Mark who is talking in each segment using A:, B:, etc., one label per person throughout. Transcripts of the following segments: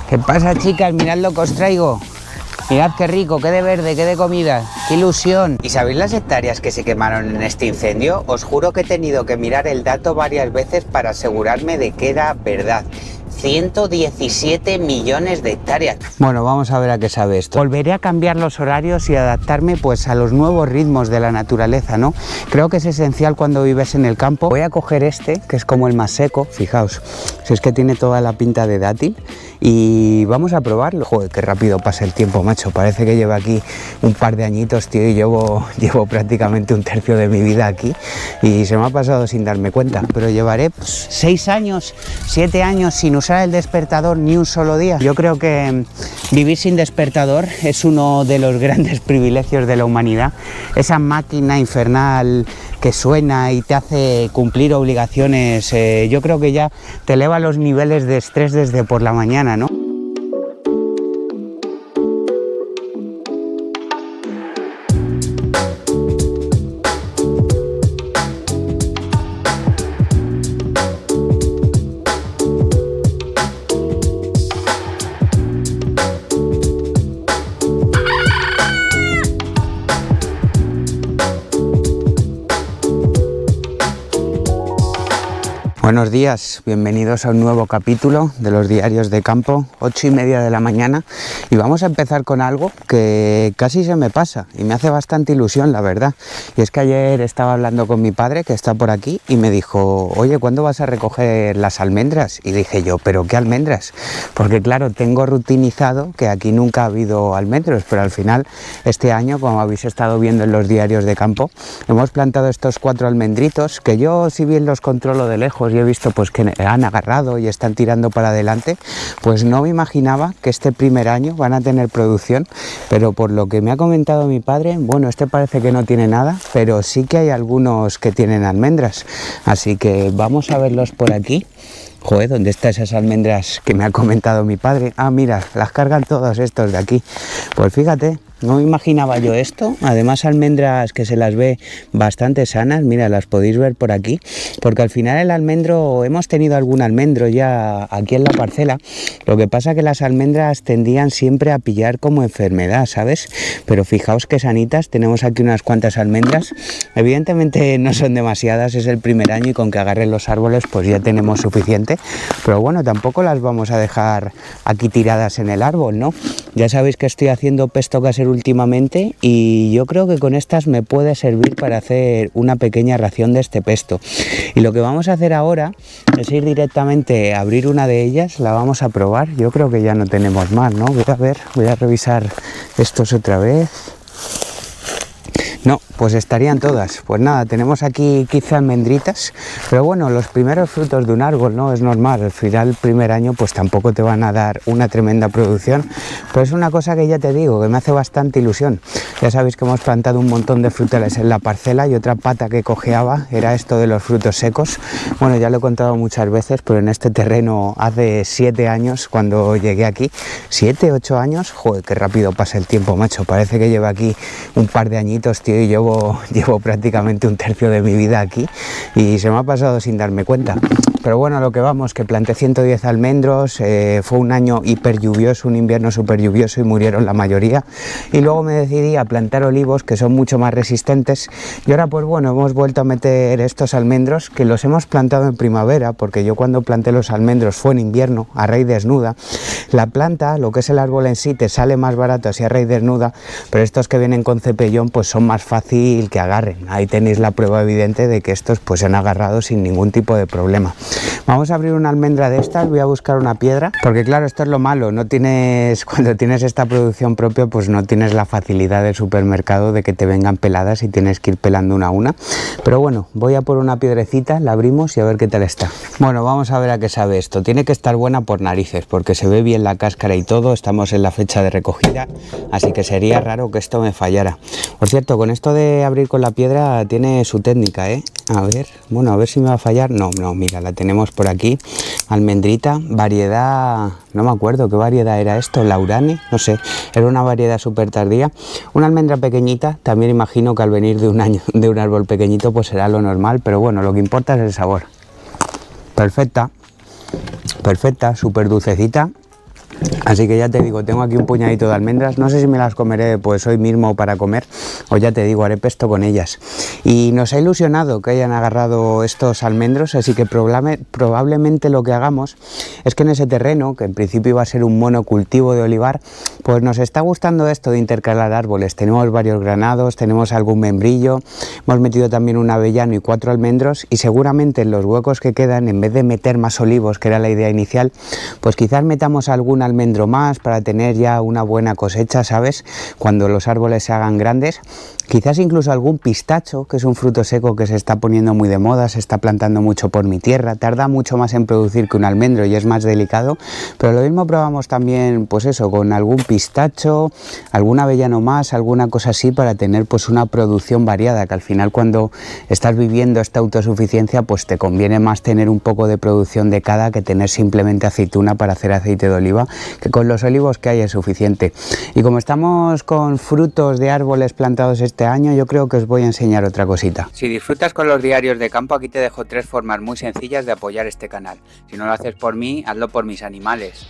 A: ¿Qué pasa, chicas? Mirad lo que os traigo. Mirad qué rico, qué de verde, qué de comida, qué ilusión. ¿Y sabéis las hectáreas que se quemaron en este incendio? Os juro que he tenido que mirar el dato varias veces para asegurarme de que era verdad. 117 millones de hectáreas. Bueno, vamos a ver a qué sabe esto. Volveré a cambiar los horarios y adaptarme pues a los nuevos ritmos de la naturaleza, ¿no? Creo que es esencial cuando vives en el campo. Voy a coger este, que es como el más seco, fijaos, si es que tiene toda la pinta de dátil, y vamos a probarlo. Joder, qué rápido pasa el tiempo, macho. Parece que llevo aquí un par de añitos, tío, y llevo prácticamente un tercio de mi vida aquí y se me ha pasado sin darme cuenta. Pero llevaré pues, 6 años, 7 años sin usar el despertador ni un solo día. Yo creo que vivir sin despertador es uno de los grandes privilegios de la humanidad. Esa máquina infernal que suena y te hace cumplir obligaciones, yo creo que ya te eleva los niveles de estrés desde por la mañana, ¿no? Buenos días, bienvenidos a un nuevo capítulo de los diarios de campo, 8:30 de la mañana, y vamos a empezar con algo que casi se me pasa y me hace bastante ilusión, la verdad. Y es que ayer estaba hablando con mi padre, que está por aquí, y me dijo, oye, ¿cuándo vas a recoger las almendras? Y dije yo, ¿pero qué almendras? Porque claro, tengo rutinizado que aquí nunca ha habido almendros, pero al final este año, como habéis estado viendo en los diarios de campo, hemos plantado estos 4 almendritos, que yo si bien los controlo de lejos y he visto pues que han agarrado y están tirando para adelante, pues no me imaginaba que este primer año van a tener producción, pero por lo que me ha comentado mi padre, bueno, este parece que no tiene nada, pero sí que hay algunos que tienen almendras, así que vamos a verlos por aquí. Joder, ¿dónde están esas almendras que me ha comentado mi padre? Ah, mira, las cargan todos estos de aquí. Pues fíjate, no me imaginaba yo esto. Además, almendras que se las ve bastante sanas. Mira, las podéis ver por aquí. Porque al final el almendro, hemos tenido algún almendro ya aquí en la parcela. Lo que pasa que las almendras tendían siempre a pillar como enfermedad, ¿sabes? Pero fijaos que sanitas, tenemos aquí unas cuantas almendras. Evidentemente no son demasiadas, es el primer año y con que agarren los árboles pues ya tenemos suficiente. Pero bueno, tampoco las vamos a dejar aquí tiradas en el árbol, ¿no? Ya sabéis que estoy haciendo pesto casero últimamente y yo creo que con estas me puede servir para hacer una pequeña ración de este pesto. Y lo que vamos a hacer ahora es ir directamente a abrir una de ellas, la vamos a probar. Yo creo que ya no tenemos más, ¿no? Voy a revisar estos otra vez. No, pues estarían todas. Pues nada, tenemos aquí quizá almendritas, pero bueno, los primeros frutos de un árbol, ¿no? Es normal, al final el primer año pues tampoco te van a dar una tremenda producción, pero es una cosa que ya te digo, que me hace bastante ilusión. Ya sabéis que hemos plantado un montón de frutales en la parcela y otra pata que cojeaba era esto de los frutos secos. Bueno, ya lo he contado muchas veces, pero en este terreno hace 7 años cuando llegué aquí, 7, 8 años, joder, qué rápido pasa el tiempo, macho. Parece que llevo aquí un par de añitos, tío, y llevo prácticamente un tercio de mi vida aquí y se me ha pasado sin darme cuenta. Pero bueno, lo que vamos, que planté 110 almendros, fue un año hiper lluvioso, un invierno súper lluvioso y murieron la mayoría. Y luego me decidí a plantar olivos que son mucho más resistentes y ahora pues bueno, hemos vuelto a meter estos almendros que los hemos plantado en primavera, porque yo cuando planté los almendros fue en invierno, a raíz desnuda. La planta, lo que es el árbol en sí, te sale más barato así a raíz desnuda, pero estos que vienen con cepellón pues son más fácil que agarren. Ahí tenéis la prueba evidente de que estos pues se han agarrado sin ningún tipo de problema. Vamos a abrir una almendra de estas, voy a buscar una piedra, porque claro, esto es lo malo, cuando tienes esta producción propia, pues no tienes la facilidad del supermercado de que te vengan peladas y tienes que ir pelando una a una. Pero bueno, voy a por una piedrecita, la abrimos y a ver qué tal está. Bueno, vamos a ver a qué sabe esto. Tiene que estar buena por narices, porque se ve bien la cáscara y todo, estamos en la fecha de recogida, así que sería raro que esto me fallara. Por cierto, con esto de abrir con la piedra tiene su técnica, ¿eh? A ver, bueno, a ver si me va a fallar. No, mira, la tenemos por aquí. Almendrita, variedad, no me acuerdo qué variedad era esto, Laurane, no sé, era una variedad súper tardía. Una almendra pequeñita, también imagino que al venir de un árbol pequeñito pues será lo normal, pero bueno, lo que importa es el sabor. Perfecta, súper dulcecita. Así que ya te digo, tengo aquí un puñadito de almendras, no sé si me las comeré pues hoy mismo para comer, o ya te digo, haré pesto con ellas. Y nos ha ilusionado que hayan agarrado estos almendros, así que probablemente lo que hagamos es que en ese terreno, que en principio iba a ser un monocultivo de olivar, pues nos está gustando esto de intercalar árboles. Tenemos varios granados, tenemos algún membrillo, hemos metido también un avellano y 4 almendros, y seguramente en los huecos que quedan, en vez de meter más olivos, que era la idea inicial, pues quizás metamos algún almendro más para tener ya una buena cosecha, ¿sabes? Cuando los árboles se hagan grandes. Quizás incluso algún pistacho, que es un fruto seco que se está poniendo muy de moda, se está plantando mucho por mi tierra, tarda mucho más en producir que un almendro y es más delicado, pero lo mismo probamos también, pues eso, con algún pistacho, algún avellano más, alguna cosa así, para tener pues una producción variada, que al final cuando estás viviendo esta autosuficiencia, pues te conviene más tener un poco de producción de cada que tener simplemente aceituna para hacer aceite de oliva, que con los olivos que hay es suficiente. Y como estamos con frutos de árboles plantados este año, yo creo que os voy a enseñar otra cosita. Si disfrutas con los diarios de campo, aquí te dejo 3 formas muy sencillas de apoyar este canal. Si no lo haces por mí, hazlo por mis animales.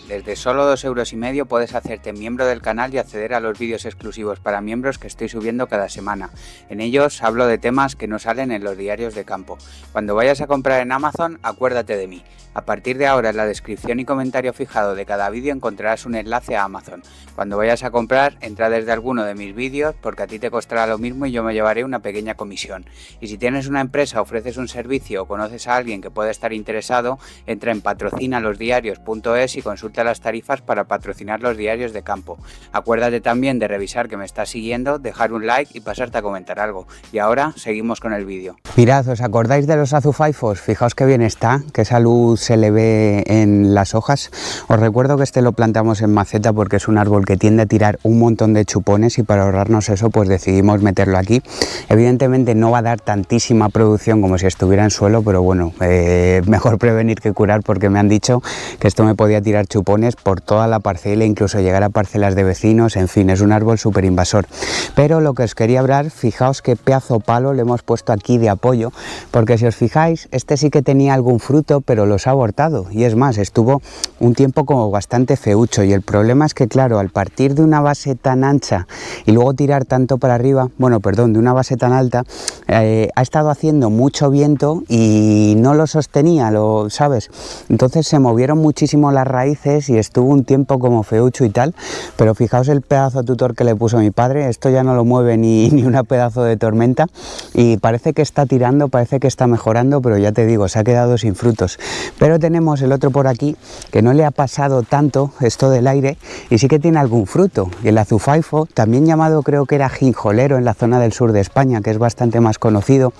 A: Desde solo 2,5 € puedes hacerte miembro del canal y acceder a los vídeos exclusivos para miembros que estoy subiendo cada semana. En ellos hablo de temas que no salen en los diarios de campo. Cuando vayas a comprar en Amazon, acuérdate de mí. A partir de ahora, en la descripción y comentario fijado de cada vídeo encontrarás un enlace a Amazon. Cuando vayas a comprar, entra desde alguno de mis vídeos porque a ti te costará lo mismo y yo me llevaré una pequeña comisión. Y si tienes una empresa, ofreces un servicio o conoces a alguien que pueda estar interesado, entra en patrocinalosdiarios.es y consulta las tarifas para patrocinar los diarios de campo. Acuérdate también de revisar que me estás siguiendo, dejar un like y pasarte a comentar algo. Y ahora seguimos con el vídeo. Mirad, ¿os acordáis de los azufaifos? Fijaos qué bien está, que esa luz se le ve en las hojas. Os recuerdo que este lo plantamos en maceta porque es un árbol que tiende a tirar un montón de chupones y para ahorrarnos eso pues decidimos meterlo aquí. Evidentemente no va a dar tantísima producción como si estuviera en suelo, pero bueno, mejor prevenir que curar, porque me han dicho que esto me podía tirar chupones por toda la parcela, incluso llegar a parcelas de vecinos. En fin, es un árbol súper invasor. Pero lo que os quería hablar, fijaos qué pedazo palo le hemos puesto aquí de apoyo, porque si os fijáis, este sí que tenía algún fruto, pero los ha abortado, y es más, estuvo un tiempo como bastante feucho, y el problema es que claro, al partir de una base tan ancha y luego tirar tanto para arriba, bueno, perdón, de una base tan alta, ha estado haciendo mucho viento y no lo sostenía, ¿sabes? Entonces se movieron muchísimo las raíces y estuvo un tiempo como feucho y tal, pero fijaos el pedazo tutor que le puso mi padre. Esto ya no lo mueve ni una pedazo de tormenta y parece que está tirando, parece que está mejorando, pero ya te digo, se ha quedado sin frutos. Pero tenemos el otro por aquí que no le ha pasado tanto esto del aire y sí que tiene algún fruto. Y el azufaifo, también llamado, creo que era ginjolero en la zona del sur de España, que es bastante más conocido,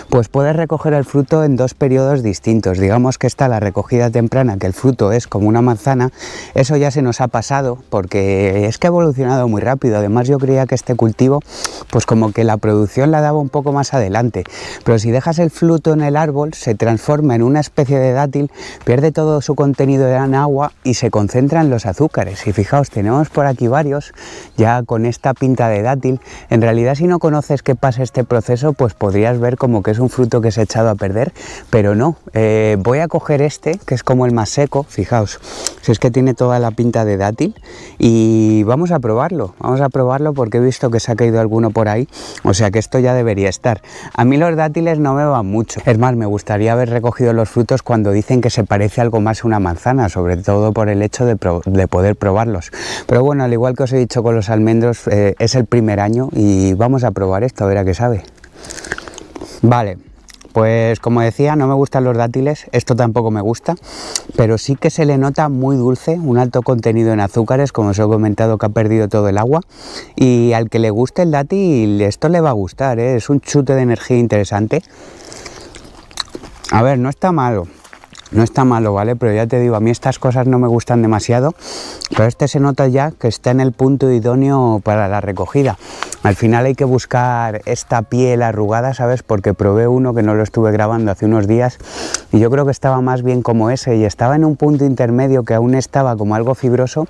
A: pues puedes recoger el fruto en 2 periodos distintos. Digamos que está la recogida temprana, que el fruto es como una manzana. Eso ya se nos ha pasado porque es que ha evolucionado muy rápido. Además yo creía que este cultivo pues como que la producción la daba un poco más adelante, pero si dejas el fruto en el árbol se transforma en una especie de dátil, pierde todo su contenido en agua y se concentra en los azúcares. Y fijaos, tenemos por aquí varios ya con esta pinta de dátil. En realidad, si no conoces qué pasa este proceso, pues podrías ver como que es un fruto que se ha echado a perder, pero no. Voy a coger este, que es como el más seco, fijaos, si es que tiene toda la pinta de dátil, y vamos a probarlo porque he visto que se ha caído alguno por ahí, o sea que esto ya debería estar. A mí los dátiles no me van mucho, es más, me gustaría haber recogido los frutos cuando dicen que se parece algo más a una manzana, sobre todo por el hecho de poder probarlos. Pero bueno, al igual que os he dicho con los almendros, es el primer año y vamos a probar esto, a ver a qué sabe. Vale. Pues como decía, no me gustan los dátiles, esto tampoco me gusta, pero sí que se le nota muy dulce, un alto contenido en azúcares, como os he comentado, que ha perdido todo el agua, y al que le guste el dátil esto le va a gustar, ¿eh? Es un chute de energía interesante. A ver, no está malo, ¿vale? Pero ya te digo, a mí estas cosas no me gustan demasiado, pero este se nota ya que está en el punto idóneo para la recogida. Al final hay que buscar esta piel arrugada, ¿sabes? Porque probé uno que no lo estuve grabando hace unos días y yo creo que estaba más bien como ese, y estaba en un punto intermedio que aún estaba como algo fibroso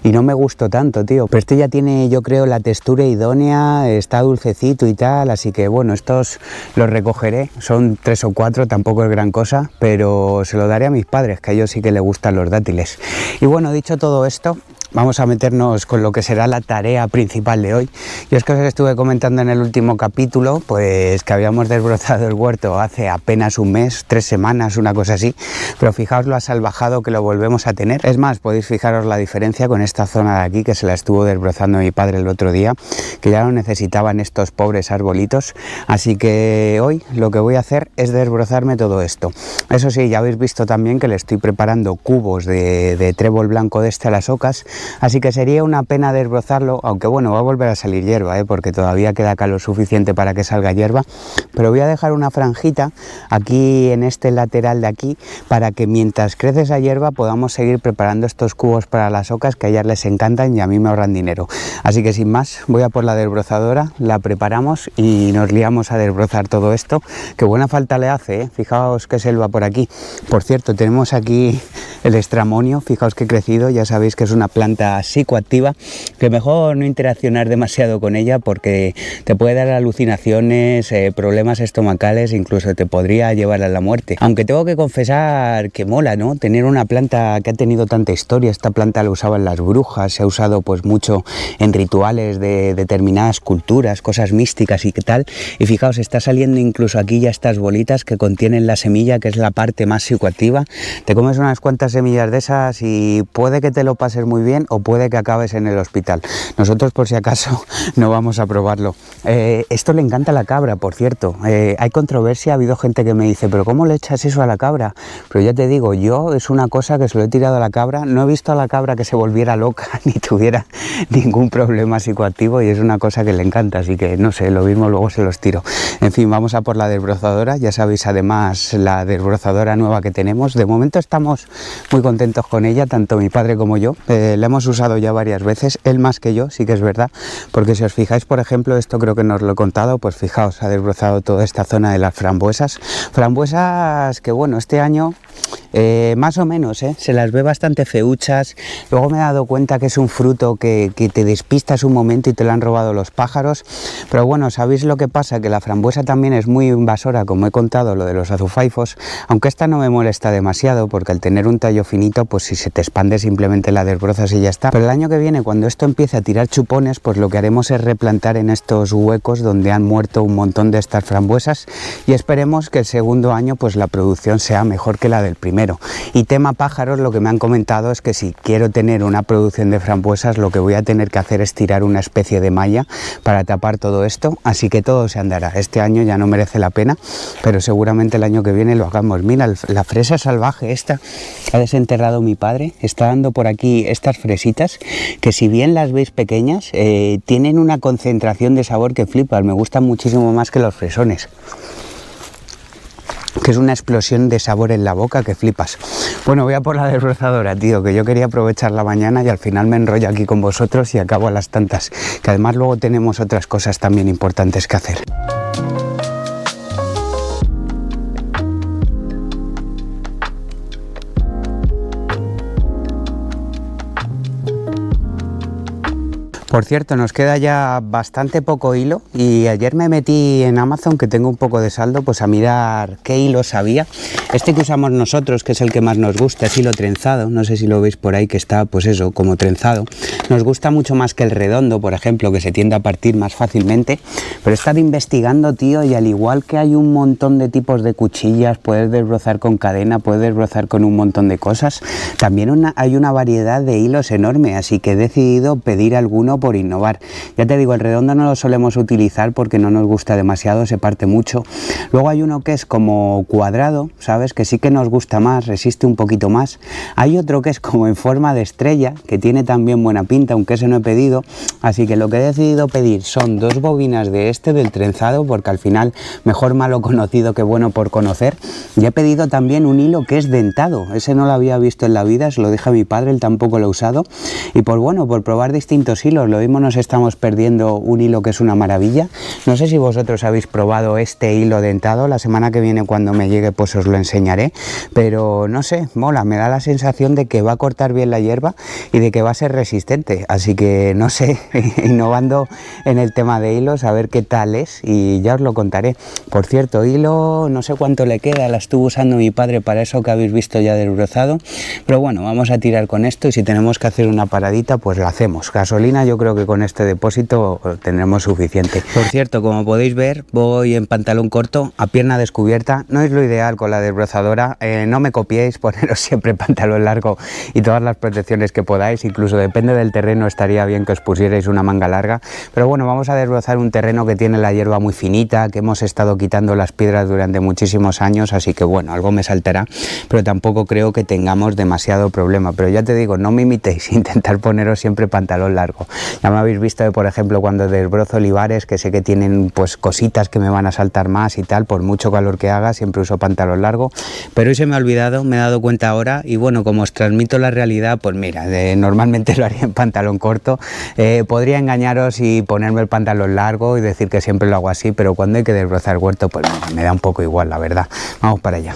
A: y no me gustó tanto, tío. Pero este ya tiene, yo creo, la textura idónea, está dulcecito y tal, así que bueno, estos los recogeré, son 3 o 4, tampoco es gran cosa, pero se lo daré a mis padres, que a ellos sí que les gustan los dátiles. Y bueno, dicho todo esto, vamos a meternos con lo que será la tarea principal de hoy. Y es que os estuve comentando en el último capítulo, pues que habíamos desbrozado el huerto hace apenas un mes, 3 semanas, una cosa así, pero fijaos lo asalvajado que lo volvemos a tener. Es más, podéis fijaros la diferencia con esta zona de aquí, que se la estuvo desbrozando mi padre el otro día, que ya no necesitaban estos pobres arbolitos. Así que hoy lo que voy a hacer es desbrozarme todo esto. Eso sí, ya habéis visto también que le estoy preparando cubos de trébol blanco de este a las ocas. Así que sería una pena desbrozarlo, aunque bueno, va a volver a salir hierba, porque todavía queda calor suficiente para que salga hierba, pero voy a dejar una franjita aquí en este lateral de aquí para que mientras crece esa hierba podamos seguir preparando estos cubos para las ocas, que a ellas les encantan y a mí me ahorran dinero. Así que sin más, voy a por la desbrozadora, la preparamos y nos liamos a desbrozar todo esto, que buena falta le hace, ¿eh? Fijaos qué selva por aquí. Por cierto, tenemos aquí el estramonio, fijaos que ha crecido, ya sabéis que es una planta psicoactiva, que mejor no interaccionar demasiado con ella porque te puede dar alucinaciones, problemas estomacales, incluso te podría llevar a la muerte. Aunque tengo que confesar que mola, ¿no? Tener una planta que ha tenido tanta historia. Esta planta la usaban las brujas, se ha usado pues mucho en rituales de determinadas culturas, cosas místicas y qué tal. Y fijaos, está saliendo incluso aquí ya estas bolitas que contienen la semilla, que es la parte más psicoactiva. Te comes unas cuantas semillas de esas y puede que te lo pases muy bien o puede que acabes en el hospital. Nosotros, por si acaso, no vamos a probarlo. Esto le encanta a la cabra, por cierto. Hay controversia, ha habido gente que me dice, pero ¿cómo le echas eso a la cabra? Pero ya te digo, yo es una cosa que se lo he tirado a la cabra. No he visto a la cabra que se volviera loca ni tuviera ningún problema psicoactivo, y es una cosa que le encanta, así que no sé, lo mismo luego se los tiro. En fin, vamos a por la desbrozadora. Ya sabéis además la desbrozadora nueva que tenemos. De momento estamos muy contentos con ella, tanto mi padre como yo. La hemos usado ya varias veces, él más que yo, sí que es verdad, porque si os fijáis, por ejemplo, esto creo que no os lo he contado, pues fijaos, ha desbrozado toda esta zona de las frambuesas que bueno, este año más o menos, se las ve bastante feuchas. Luego me he dado cuenta que es un fruto que te despistas un momento y te lo han robado los pájaros, pero bueno, ¿sabéis lo que pasa? Que la frambuesa también es muy invasora, como he contado lo de los azufaifos, aunque esta no me molesta demasiado, porque al tener un tallo finito, pues si se te expande simplemente la desbrozas y ya está. Pero el año que viene, cuando esto empiece a tirar chupones, pues lo que haremos es replantar en estos huecos donde han muerto un montón de estas frambuesas, y esperemos que el segundo año pues la producción sea mejor que la del primero. Y tema pájaros, lo que me han comentado es que si quiero tener una producción de frambuesas, lo que voy a tener que hacer es tirar una especie de malla para tapar todo esto, así que todo se andará. Este año ya no merece la pena, pero seguramente el año que viene lo hagamos. Mira, la fresa salvaje esta ha desenterrado mi padre, está dando por aquí estas fresitas, que si bien las veis pequeñas, tienen una concentración de sabor que flipas, me gustan muchísimo más que los fresones, que es una explosión de sabor en la boca que flipas. Bueno, voy a por la desbrozadora, tío, que yo quería aprovechar la mañana y al final me enrollo aquí con vosotros y acabo a las tantas, que además luego tenemos otras cosas también importantes que hacer. Por cierto, nos queda ya bastante poco hilo y ayer me metí en Amazon, que tengo un poco de saldo, pues a mirar qué hilos había. Este que usamos nosotros, que es el que más nos gusta, es hilo trenzado, no sé si lo veis por ahí, que está pues eso, como trenzado. Nos gusta mucho más que el redondo, por ejemplo, que se tiende a partir más fácilmente, pero he estado investigando, tío, y al igual que hay un montón de tipos de cuchillas, puedes desbrozar con cadena, puedes desbrozar con un montón de cosas, también hay una variedad de hilos enorme, así que he decidido pedir alguno por innovar. Ya te digo, el redondo no lo solemos utilizar porque no nos gusta demasiado, se parte mucho. Luego hay uno que es como cuadrado, ¿sabes? Que sí que nos gusta más, resiste un poquito más. Hay otro que es como en forma de estrella, que tiene también buena pinta, aunque ese no he pedido. Así que lo que he decidido pedir son 2 bobinas de este, del trenzado, porque al final mejor malo conocido que bueno por conocer. Y he pedido también un hilo que es dentado, ese no lo había visto en la vida, se lo dije a mi padre, él tampoco lo ha usado. Y por bueno, por probar distintos hilos. fijaos, lo mismo nos estamos perdiendo un hilo que es una maravilla. No sé si vosotros habéis probado este hilo dentado, la semana que viene cuando me llegue pues os lo enseñaré, pero no sé, mola, me da la sensación de que va a cortar bien la hierba y de que va a ser resistente, así que no sé, innovando en el tema de hilos, a ver qué tal es y ya os lo contaré. Por cierto, hilo, no sé cuánto le queda, la estuvo usando mi padre para eso que habéis visto ya del brozado, pero bueno, vamos a tirar con esto y si tenemos que hacer una paradita pues la hacemos. Gasolina yo creo que con este depósito tendremos suficiente. Por cierto, como podéis ver, voy en pantalón corto, a pierna descubierta, no es lo ideal con la desbrozadora, no me copiéis, poneros siempre pantalón largo y todas las protecciones que podáis, incluso depende del terreno estaría bien que os pusierais una manga larga, pero bueno, vamos a desbrozar un terreno que tiene la hierba muy finita, que hemos estado quitando las piedras durante muchísimos años, así que bueno, algo me saltará, pero tampoco creo que tengamos demasiado problema, pero ya te digo, no me imitéis, intentar poneros siempre pantalón largo. Ya me habéis visto, por ejemplo, cuando desbrozo olivares, que sé que tienen pues cositas que me van a saltar más y tal, por mucho calor que haga, siempre uso pantalón largo, pero hoy se me ha olvidado, me he dado cuenta ahora y bueno, como os transmito la realidad, pues mira, normalmente lo haría en pantalón corto, podría engañaros y ponerme el pantalón largo y decir que siempre lo hago así, pero cuando hay que desbrozar el huerto, pues mira, me da un poco igual, la verdad. Vamos para allá.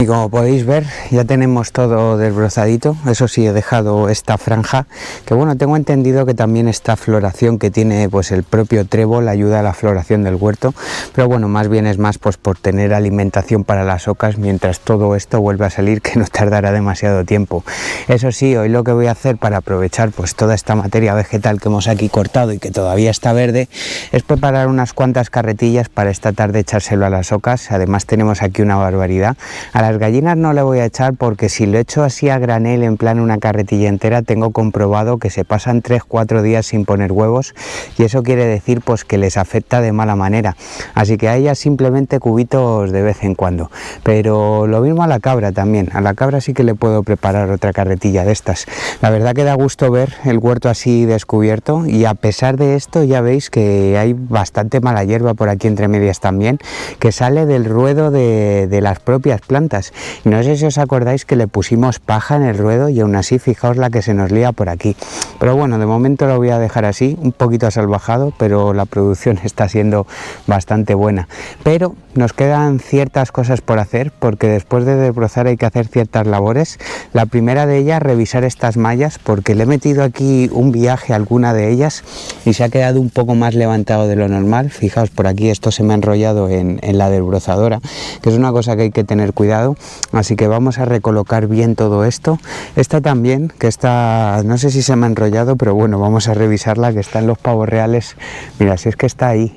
A: Y como podéis ver, ya tenemos todo desbrozadito. Eso sí, he dejado esta franja, que bueno, tengo entendido que también esta floración que tiene pues el propio trébol ayuda a la floración del huerto, pero bueno, más bien es más pues por tener alimentación para las ocas mientras todo esto vuelve a salir, que no tardará demasiado tiempo. Eso sí, hoy lo que voy a hacer para aprovechar pues toda esta materia vegetal que hemos aquí cortado y que todavía está verde, es preparar unas cuantas carretillas para esta tarde echárselo a las ocas. Además tenemos aquí una barbaridad. A las gallinas no le voy a echar porque si lo echo así a granel en plan una carretilla entera, tengo comprobado que se pasan 3-4 días sin poner huevos y eso quiere decir pues que les afecta de mala manera, así que a ellas simplemente cubitos de vez en cuando, pero lo mismo a la cabra también. A la cabra sí que le puedo preparar otra carretilla de estas. La verdad que da gusto ver el huerto así descubierto y a pesar de esto ya veis que hay bastante mala hierba por aquí entre medias también, que sale del ruedo de las propias plantas. Y no sé si os acordáis que le pusimos paja en el ruedo y aún así fijaos la que se nos lía por aquí, pero bueno, de momento lo voy a dejar así, un poquito asalvajado, pero la producción está siendo bastante buena. Pero nos quedan ciertas cosas por hacer porque después de desbrozar hay que hacer ciertas labores. La primera de ellas, revisar estas mallas, porque le he metido aquí un viaje a alguna de ellas y se ha quedado un poco más levantado de lo normal. Fijaos, por aquí esto se me ha enrollado en la desbrozadora, que es una cosa que hay que tener cuidado, así que vamos a recolocar bien todo esto. Esta también, que está, no sé si se me ha enrollado, pero bueno, vamos a revisarla, que está en los pavos reales. Mira, si es que está ahí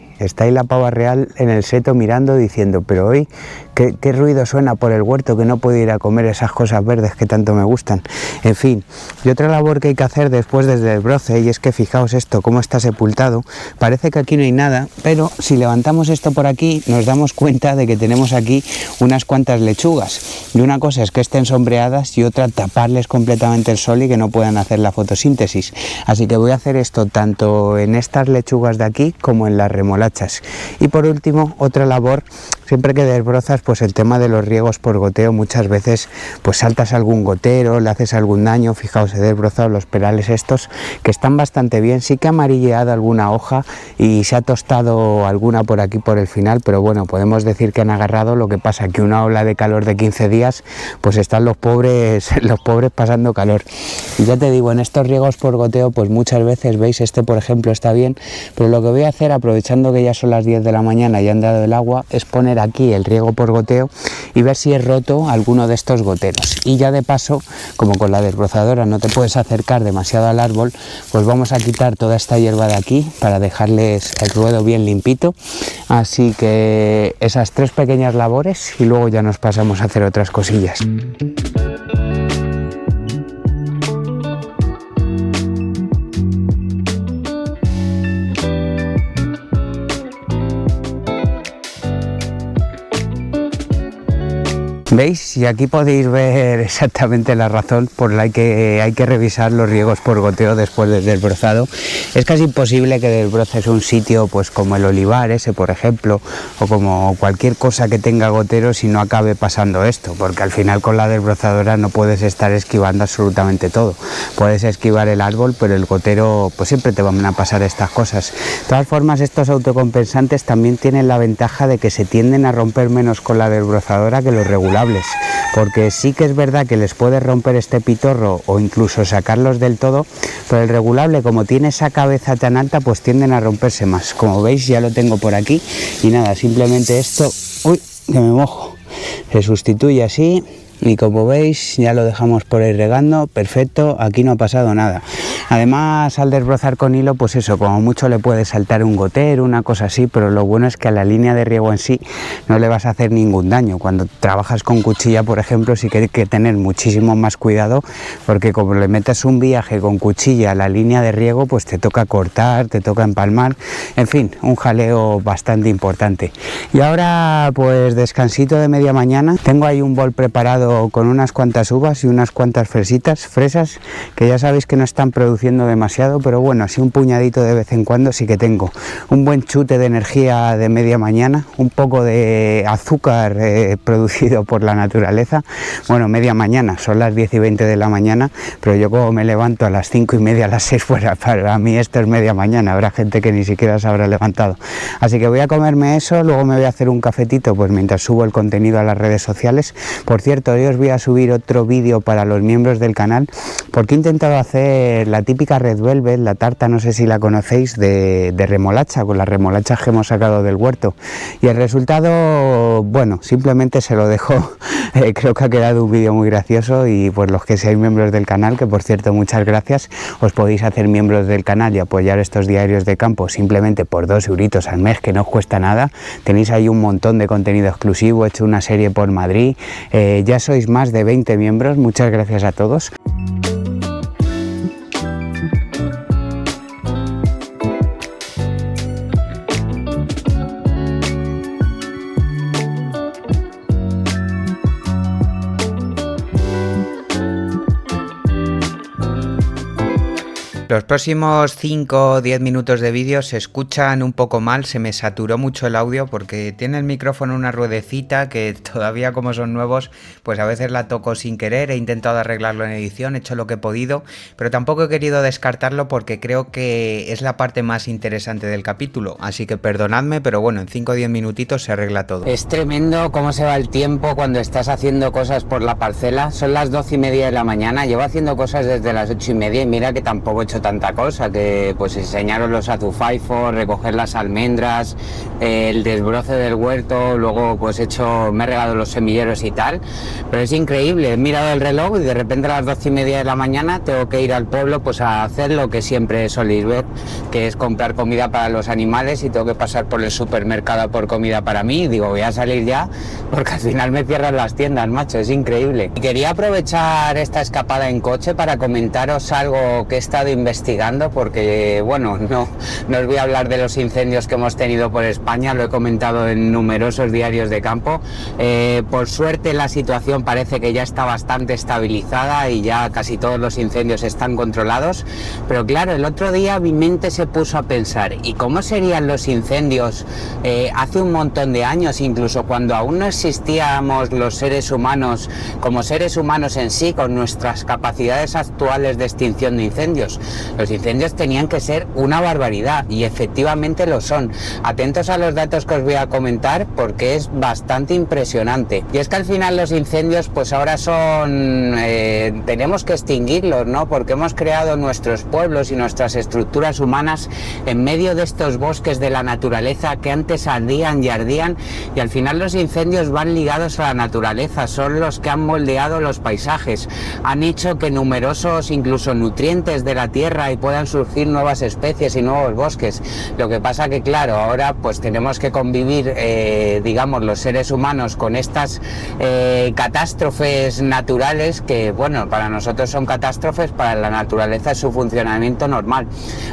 A: la pava real en el seto mirando, diciendo, pero hoy qué ruido suena por el huerto, que no puedo ir a comer esas cosas verdes que tanto me gustan. En fin, y otra labor que hay que hacer después desde el broce, y es que fijaos esto, cómo está sepultado. Parece que aquí no hay nada, pero si levantamos esto por aquí, nos damos cuenta de que tenemos aquí unas cuantas lechugas. Y una cosa es que estén sombreadas y otra taparles completamente el sol y que no puedan hacer la fotosíntesis. Así que voy a hacer esto tanto en estas lechugas de aquí como en las remolachas. Y por último, otra labor, siempre que desbrozas, pues el tema de los riegos por goteo, muchas veces pues saltas algún gotero, le haces algún daño. Fijaos, he desbrozado los perales estos, que están bastante bien, sí que ha amarilleado alguna hoja y se ha tostado alguna por aquí por el final, pero bueno, podemos decir que han agarrado. Lo que pasa que una ola de calor de 15 días, pues están los pobres pasando calor. Y ya te digo, en estos riegos por goteo, pues muchas veces, veis, este por ejemplo está bien, pero lo que voy a hacer, aprovechando que ya son las 10 de la mañana y han dado el agua, es poner aquí el riego por goteo y ver si he roto alguno de estos goteros. Y ya de paso, como con la desbrozadora no te puedes acercar demasiado al árbol, pues vamos a quitar toda esta hierba de aquí para dejarles el ruedo bien limpito. Así que esas 3 pequeñas labores y luego ya nos pasamos a hacer otras cosillas. ¿Veis? Y aquí podéis ver exactamente la razón por la que hay que revisar los riegos por goteo después del desbrozado. Es casi imposible que desbroces un sitio pues como el olivar ese, por ejemplo, o como cualquier cosa que tenga gotero si no acabe pasando esto, porque al final con la desbrozadora no puedes estar esquivando absolutamente todo. Puedes esquivar el árbol, pero el gotero pues siempre te van a pasar estas cosas. De todas formas, estos autocompensantes también tienen la ventaja de que se tienden a romper menos con la desbrozadora que los regulables, porque sí que es verdad que les puedes romper este pitorro o incluso sacarlos del todo, pero el regulable, como tiene esa cabeza tan alta, pues tienden a romperse más. Como veis, ya lo tengo por aquí y nada, simplemente esto, uy, que me mojo, se sustituye así. Y como veis, ya lo dejamos por ahí regando, perfecto, aquí no ha pasado nada. Además, al desbrozar con hilo, pues eso, como mucho le puede saltar un gotero, una cosa así, pero lo bueno es que a la línea de riego en sí no le vas a hacer ningún daño. Cuando trabajas con cuchilla, por ejemplo, sí que hay que tener muchísimo más cuidado, porque como le metas un viaje con cuchilla a la línea de riego, pues te toca cortar, te toca empalmar, en fin, un jaleo bastante importante. Y ahora, pues descansito de media mañana, tengo ahí un bol preparado con unas cuantas uvas y unas cuantas fresas, que ya sabéis que no están produciendo demasiado, pero bueno, así un puñadito de vez en cuando sí que tengo. Un buen chute de energía de media mañana, un poco de azúcar producido por la naturaleza. Bueno, media mañana, son las 10 y 20 de la mañana, pero yo como me levanto a las 5 y media, a las 6 fuera, para mí esto es media mañana, habrá gente que ni siquiera se habrá levantado. Así que voy a comerme eso, luego me voy a hacer un cafetito pues mientras subo el contenido a las redes sociales. Por cierto, hoy os voy a subir otro vídeo para los miembros del canal, porque he intentado hacer la típica Red Velvet, la tarta, no sé si la conocéis, de remolacha, con las remolachas que hemos sacado del huerto, y el resultado, bueno, simplemente se lo dejo. Creo que ha quedado un vídeo muy gracioso y pues los que seáis miembros del canal, que por cierto muchas gracias, os podéis hacer miembros del canal y apoyar estos diarios de campo simplemente por 2 euritos al mes, que no os cuesta nada. Tenéis ahí un montón de contenido exclusivo, he hecho una serie por Madrid, ya sois más de 20 miembros, muchas gracias a todos. Los próximos 5 o 10 minutos de vídeo se escuchan un poco mal, se me saturó mucho el audio porque tiene el micrófono una ruedecita que todavía, como son nuevos, pues a veces la toco sin querer, he intentado arreglarlo en edición, he hecho lo que he podido, pero tampoco he querido descartarlo porque creo que es la parte más interesante del capítulo, así que perdonadme, pero bueno, en 5 o 10 minutitos se arregla todo. Es tremendo cómo se va el tiempo cuando estás haciendo cosas por la parcela. Son las 12 y media de la mañana, llevo haciendo cosas desde las 8 y media y mira que tampoco he hecho tanta cosa, que pues enseñaros los azufaifos, recoger las almendras, el desbroce del huerto, luego pues me he regado los semilleros y tal, pero es increíble, he mirado el reloj y de repente a las 12 y media de la mañana tengo que ir al pueblo pues a hacer lo que siempre soléis ver, que es comprar comida para los animales, y tengo que pasar por el supermercado por comida para mí, y digo voy a salir ya porque al final me cierran las tiendas, macho, es increíble. Y quería aprovechar esta escapada en coche para comentaros algo que he estado investigando, porque bueno, no os voy a hablar de los incendios que hemos tenido por España, lo he comentado en numerosos diarios de campo. Por suerte la situación parece que ya está bastante estabilizada y ya casi todos los incendios están controlados, pero claro, el otro día mi mente se puso a pensar, ¿y cómo serían los incendios hace un montón de años, incluso cuando aún no existíamos los seres humanos como seres humanos en sí, con nuestras capacidades actuales de extinción de incendios? Los incendios tenían que ser una barbaridad y efectivamente lo son. Atentos a los datos que os voy a comentar porque es bastante impresionante. Y es que al final los incendios pues ahora son... tenemos que extinguirlos, ¿no? Porque hemos creado nuestros pueblos y nuestras estructuras humanas en medio de estos bosques de la naturaleza que antes ardían y ardían, y al final los incendios van ligados a la naturaleza, son los que han moldeado los paisajes, han hecho que numerosos incluso nutrientes de la tierra tierra y puedan surgir nuevas especies y nuevos bosques. Lo que pasa que claro, ahora pues tenemos que convivir, digamos, los seres humanos con estas catástrofes naturales que, bueno, para nosotros son catástrofes, para la naturaleza es su funcionamiento normal.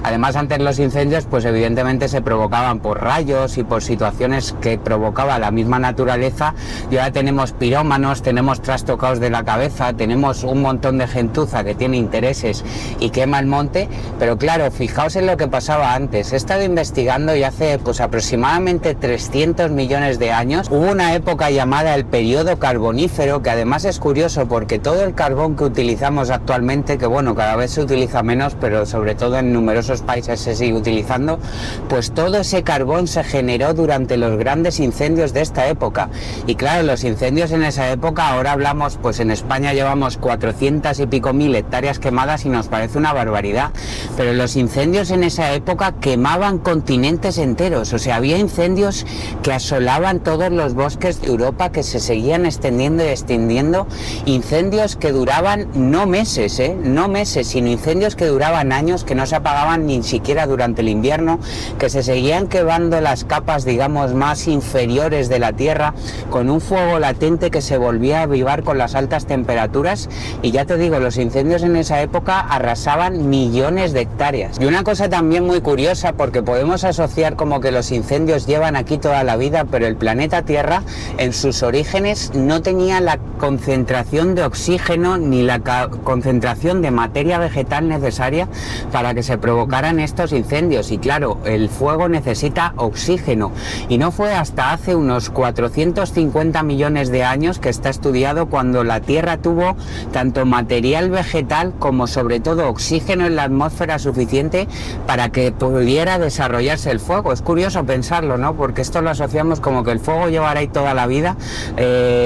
A: Además, antes los incendios pues evidentemente se provocaban por rayos y por situaciones que provocaba la misma naturaleza, y ahora tenemos pirómanos, tenemos trastocados de la cabeza, tenemos un montón de gentuza que tiene intereses y quema el monte. Pero claro, fijaos en lo que pasaba antes. He estado investigando y hace pues aproximadamente 300 millones de años hubo una época llamada el periodo carbonífero, que además es curioso porque todo el carbón que utilizamos actualmente, que bueno, cada vez se utiliza menos, pero sobre todo en numerosos países se sigue utilizando, pues todo ese carbón se generó durante los grandes incendios de esta época. Y claro, los incendios en esa época, ahora hablamos, pues en España llevamos 400 y pico mil hectáreas quemadas y nos parece una barbaridad, pero los incendios en esa época quemaban continentes enteros. O sea, había incendios que asolaban todos los bosques de Europa, que se seguían extendiendo y extendiendo, incendios que duraban no meses, no meses, sino incendios que duraban años, que no se apagaban ni siquiera durante el invierno, que se seguían quemando las capas, digamos, más inferiores de la tierra, con un fuego latente que se volvía a avivar con las altas temperaturas. Y ya te digo, los incendios en esa época arrasaban millones de hectáreas. Y una cosa también muy curiosa, porque podemos asociar como que los incendios llevan aquí toda la vida, pero el planeta Tierra en sus orígenes no tenía la concentración de oxígeno ni la concentración de materia vegetal necesaria para que se provocaran estos incendios. Y claro, el fuego necesita oxígeno, y no fue hasta hace unos 450 millones de años que está estudiado cuando la Tierra tuvo tanto material vegetal como sobre todo oxígeno en la atmósfera suficiente para que pudiera desarrollarse el fuego. Es curioso pensarlo, ¿no? Porque esto lo asociamos como que el fuego llevará ahí toda la vida,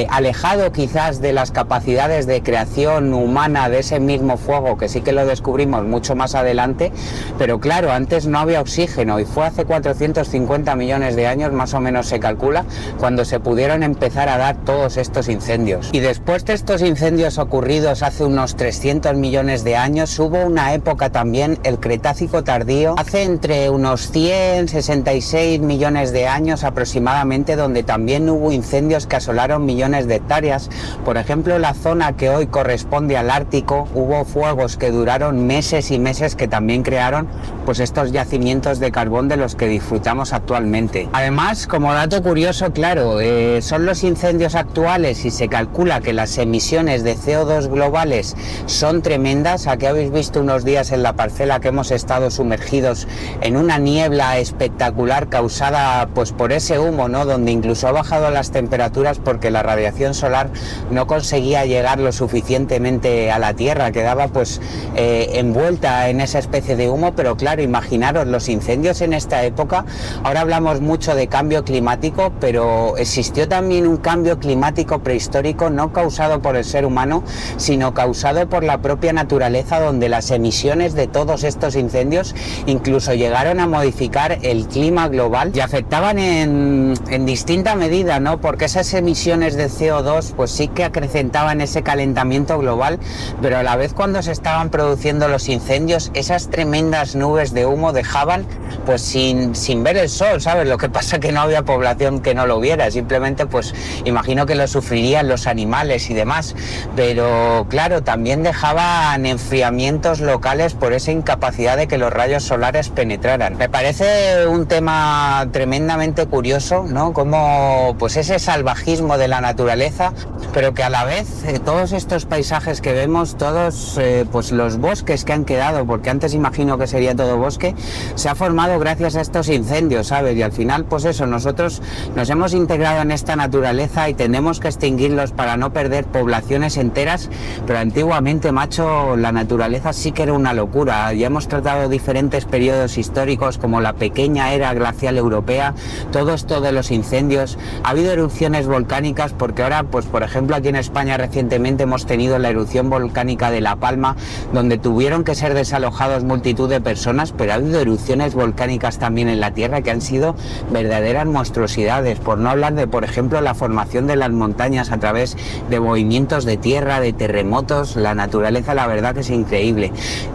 A: alejado quizás de las capacidades de creación humana de ese mismo fuego, que sí que lo descubrimos mucho más adelante. Pero claro, antes no había oxígeno, y fue hace 450 millones de años, más o menos se calcula, cuando se pudieron empezar a dar todos estos incendios. Y después de estos incendios ocurridos hace unos 300 millones de años, hubo una época también, el Cretácico tardío, hace entre unos 166 millones de años aproximadamente, donde también hubo incendios que asolaron millones de hectáreas. Por ejemplo, la zona que hoy corresponde al Ártico, hubo fuegos que duraron meses y meses, que también crearon pues estos yacimientos de carbón de los que disfrutamos actualmente. Además, como dato curioso, claro, son los incendios actuales, y se calcula que las emisiones de CO2 globales son tremendas. Aquí habéis visto unos días en la parcela que hemos estado sumergidos en una niebla espectacular causada pues por ese humo, ¿no? Donde incluso ha bajado las temperaturas porque la radiación solar no conseguía llegar lo suficientemente a la Tierra, quedaba pues envuelta en esa especie de humo. Pero claro, imaginaros los incendios en esta época. Ahora hablamos mucho de cambio climático, pero existió también un cambio climático prehistórico, no causado por el ser humano, sino causado por la propia naturaleza, donde las emisiones de todos estos incendios incluso llegaron a modificar el clima global y afectaban en distinta medida, ¿no? Porque esas emisiones de CO2 pues sí que acrecentaban ese calentamiento global, pero a la vez, cuando se estaban produciendo los incendios, esas tremendas nubes de humo dejaban pues sin ver el sol, ¿sabes? Lo que pasa que no había población que no lo viera, simplemente pues imagino que lo sufrirían los animales y demás, pero claro, también dejaban enfriamientos locales por esa incapacidad de que los rayos solares penetraran. Me parece un tema tremendamente curioso, ¿no? Como pues ese salvajismo de la naturaleza, pero que a la vez todos estos paisajes que vemos, todos pues los bosques que han quedado, porque antes imagino que sería todo bosque, se ha formado gracias a estos incendios, ¿sabes? Y al final pues eso, nosotros nos hemos integrado en esta naturaleza y tenemos que extinguirlos para no perder poblaciones enteras. Pero antiguamente, macho, la naturaleza sí que era una locura. Ya hemos tratado diferentes periodos históricos, como la pequeña era glacial europea, todo esto de los incendios. Ha habido erupciones volcánicas, porque ahora pues por ejemplo aquí en España recientemente hemos tenido la erupción volcánica de La Palma, donde tuvieron que ser desalojados multitud de personas. Pero ha habido erupciones volcánicas también en la Tierra que han sido verdaderas monstruosidades, por no hablar de, por ejemplo, la formación de las montañas a través de movimientos de tierra, de terremotos. La naturaleza, la verdad que es increíble.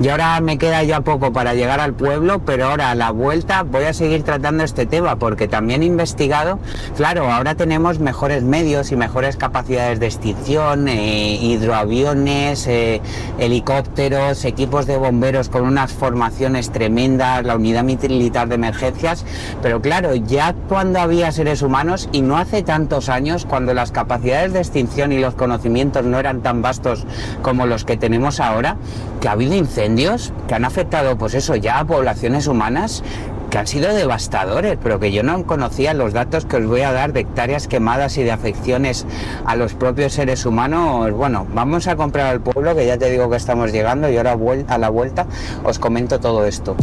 A: Y ahora me queda ya poco para llegar al pueblo, pero ahora a la vuelta voy a seguir tratando este tema porque también he investigado. Claro, ahora tenemos mejores medios y mejores capacidades de extinción, hidroaviones, helicópteros, equipos de bomberos con unas formaciones tremendas, la unidad militar de emergencias, pero claro, ya cuando había seres humanos, y no hace tantos años, cuando las capacidades de extinción y los conocimientos no eran tan vastos como los que tenemos ahora, que ha habido incendios que han afectado, pues eso, ya a poblaciones humanas que han sido devastadores, pero que yo no conocía los datos que os voy a dar de hectáreas quemadas y de afecciones a los propios seres humanos. Bueno, vamos a comprar al pueblo, que ya te digo que estamos llegando, y ahora a la vuelta os comento todo esto.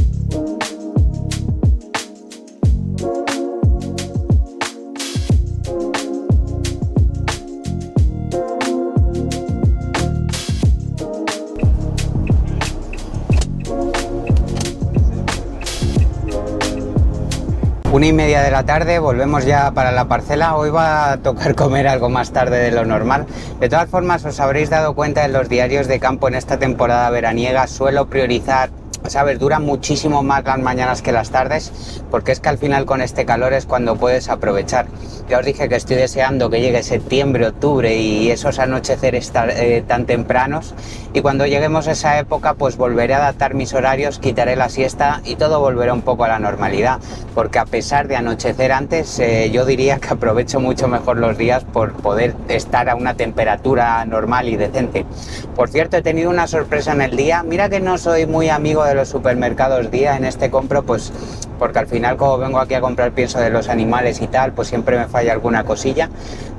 A: Una y media de la tarde, volvemos ya para la parcela. Hoy va a tocar comer algo más tarde de lo normal. De todas formas, os habréis dado cuenta en los diarios de campo en esta temporada veraniega, suelo priorizar, sabes, duran muchísimo más las mañanas que las tardes, porque es que al final con este calor es cuando puedes aprovechar. Ya os dije que estoy deseando que llegue septiembre, octubre y esos anocheceres tan tempranos, y cuando lleguemos a esa época pues volveré a adaptar mis horarios, quitaré la siesta y todo volverá un poco a la normalidad, porque a pesar de anochecer antes, yo diría que aprovecho mucho mejor los días por poder estar a una temperatura normal y decente. Por cierto, he tenido una sorpresa en el día. Mira que no soy muy amigo de los supermercados día, en este compro pues porque al final, como vengo aquí a comprar pienso de los animales y tal, pues siempre me falla alguna cosilla,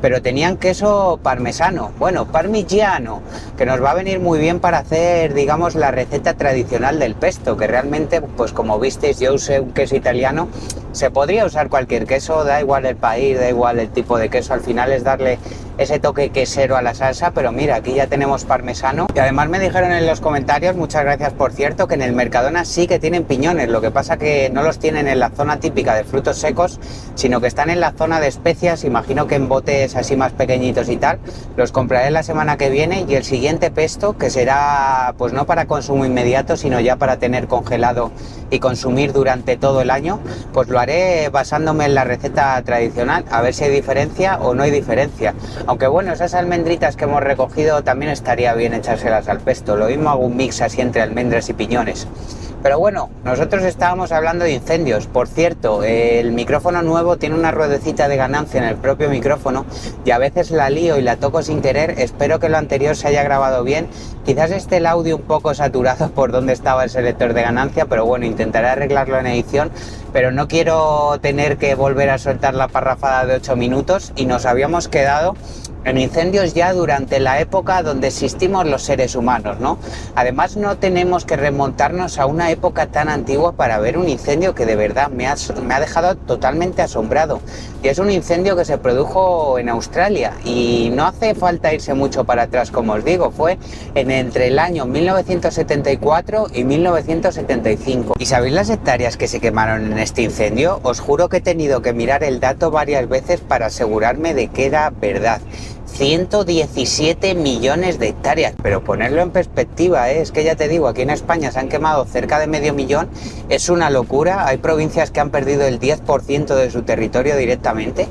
A: pero tenían queso parmesano, bueno, parmigiano, que nos va a venir muy bien para hacer, digamos, la receta tradicional del pesto, que realmente, pues como visteis, yo usé un queso italiano. Se podría usar cualquier queso, da igual el país, da igual el tipo de queso, al final es darle ese toque quesero a la salsa, pero mira, aquí ya tenemos parmesano. Y además me dijeron en los comentarios, muchas gracias por cierto, que en el Mercadona sí que tienen piñones, lo que pasa que no los tienen en la zona típica de frutos secos, sino que están en la zona de especias, imagino que en botes así más pequeñitos y tal. Los compraré la semana que viene, y el siguiente pesto, que será pues no para consumo inmediato, sino ya para tener congelado y consumir durante todo el año, pues lo haré basándome en la receta tradicional, a ver si hay diferencia o no hay diferencia. Aunque bueno, esas almendritas que hemos recogido también estaría bien echárselas al pesto. Lo mismo hago un mix así entre almendras y piñones. Pero bueno, nosotros estábamos hablando de incendios. Por cierto, el micrófono nuevo tiene una ruedecita de ganancia en el propio micrófono y a veces la lío y la toco sin querer. Espero que lo anterior se haya grabado bien. Quizás esté el audio un poco saturado por donde estaba el selector de ganancia, pero bueno, intentaré arreglarlo en edición. Pero no quiero tener que volver a soltar la parrafada de 8 minutos, y nos habíamos quedado en incendios ya durante la época donde existimos los seres humanos, ¿no? Además, no tenemos que remontarnos a una época tan antigua para ver un incendio que de verdad me ha dejado totalmente asombrado. Y es un incendio que se produjo en Australia, y no hace falta irse mucho para atrás, como os digo, fue entre el año 1974 y 1975. ¿Y sabéis las hectáreas que se quemaron en este incendio? Os juro que he tenido que mirar el dato varias veces para asegurarme de que era verdad. 117 millones de hectáreas, pero ponerlo en perspectiva, es que ya te digo, aquí en España se han quemado cerca de medio millón, es una locura. Hay provincias que han perdido el 10% de su territorio directamente.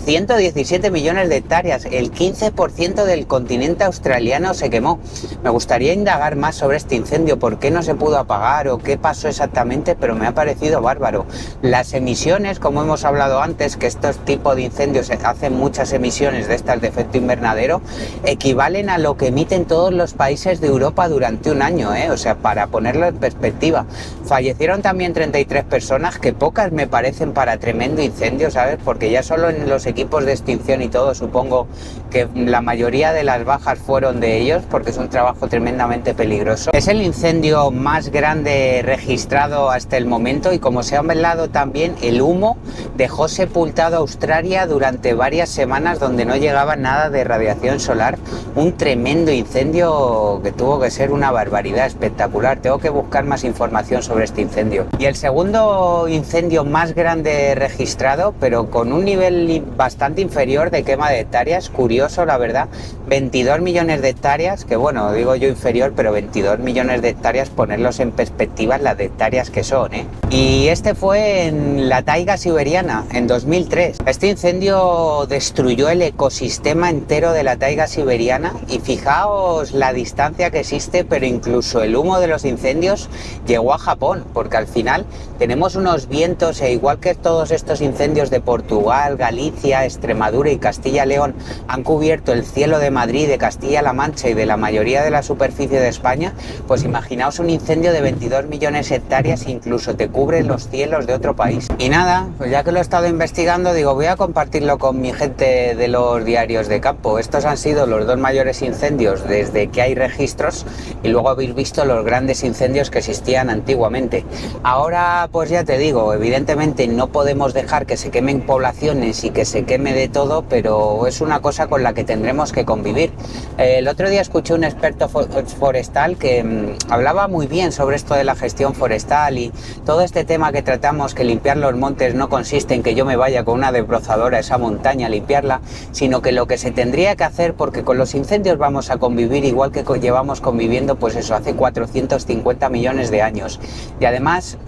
A: 117 millones de hectáreas, el 15% del continente australiano se quemó. Me gustaría indagar más sobre este incendio, por qué no se pudo apagar o qué pasó exactamente, pero me ha parecido bárbaro. Las emisiones, como hemos hablado antes, que estos tipos de incendios hacen muchas emisiones de estas de efecto invernadero, equivalen a lo que emiten todos los países de Europa durante un año, o sea, para ponerlo en perspectiva. Fallecieron también 33 personas, que pocas me parecen para tremendo incendio, ¿sabes? Porque ya solo en los equipos de extinción y todo, supongo que la mayoría de las bajas fueron de ellos, porque es un trabajo tremendamente peligroso. Es el incendio más grande registrado hasta el momento, y como se ha hablado también, el humo dejó sepultado a Australia durante varias semanas, donde no llegaba nada de radiación solar. Un tremendo incendio que tuvo que ser una barbaridad, espectacular. Tengo que buscar más información sobre este incendio. Y el segundo incendio más grande registrado, pero con un nivel bastante inferior de quema de hectáreas, curioso la verdad, 22 millones de hectáreas, que bueno, digo yo inferior, pero 22 millones de hectáreas, ponerlos en perspectiva las de hectáreas que son, ¿eh? Y este fue en la taiga siberiana, en 2003. Este incendio destruyó el ecosistema entero de la taiga siberiana y fijaos la distancia que existe, pero incluso el humo de los incendios llegó a Japón, porque al final tenemos unos vientos, e igual que todos estos incendios de Portugal, Galicia, Extremadura y Castilla-León han cubierto el cielo de Madrid, de Castilla-La Mancha y de la mayoría de la superficie de España, pues imaginaos un incendio de 22 millones de hectáreas, incluso te cubre los cielos de otro país. Y nada, pues ya que lo he estado investigando, digo, voy a compartirlo con mi gente de los diarios de campo. Estos han sido los dos mayores incendios desde que hay registros, y luego habéis visto los grandes incendios que existían antiguamente. Ahora, pues ya te digo, evidentemente no podemos dejar que se quemen poblaciones y que se queme de todo, pero es una cosa con la que tendremos que convivir. El otro día escuché un experto forestal que hablaba muy bien sobre esto de la gestión forestal y todo este tema que tratamos, que limpiar los montes no consiste en que yo me vaya con una desbrozadora a esa montaña a limpiarla, sino que lo que se tendría que hacer, porque con los incendios vamos a convivir igual que llevamos conviviendo, pues eso, hace 450 millones de años. Y además,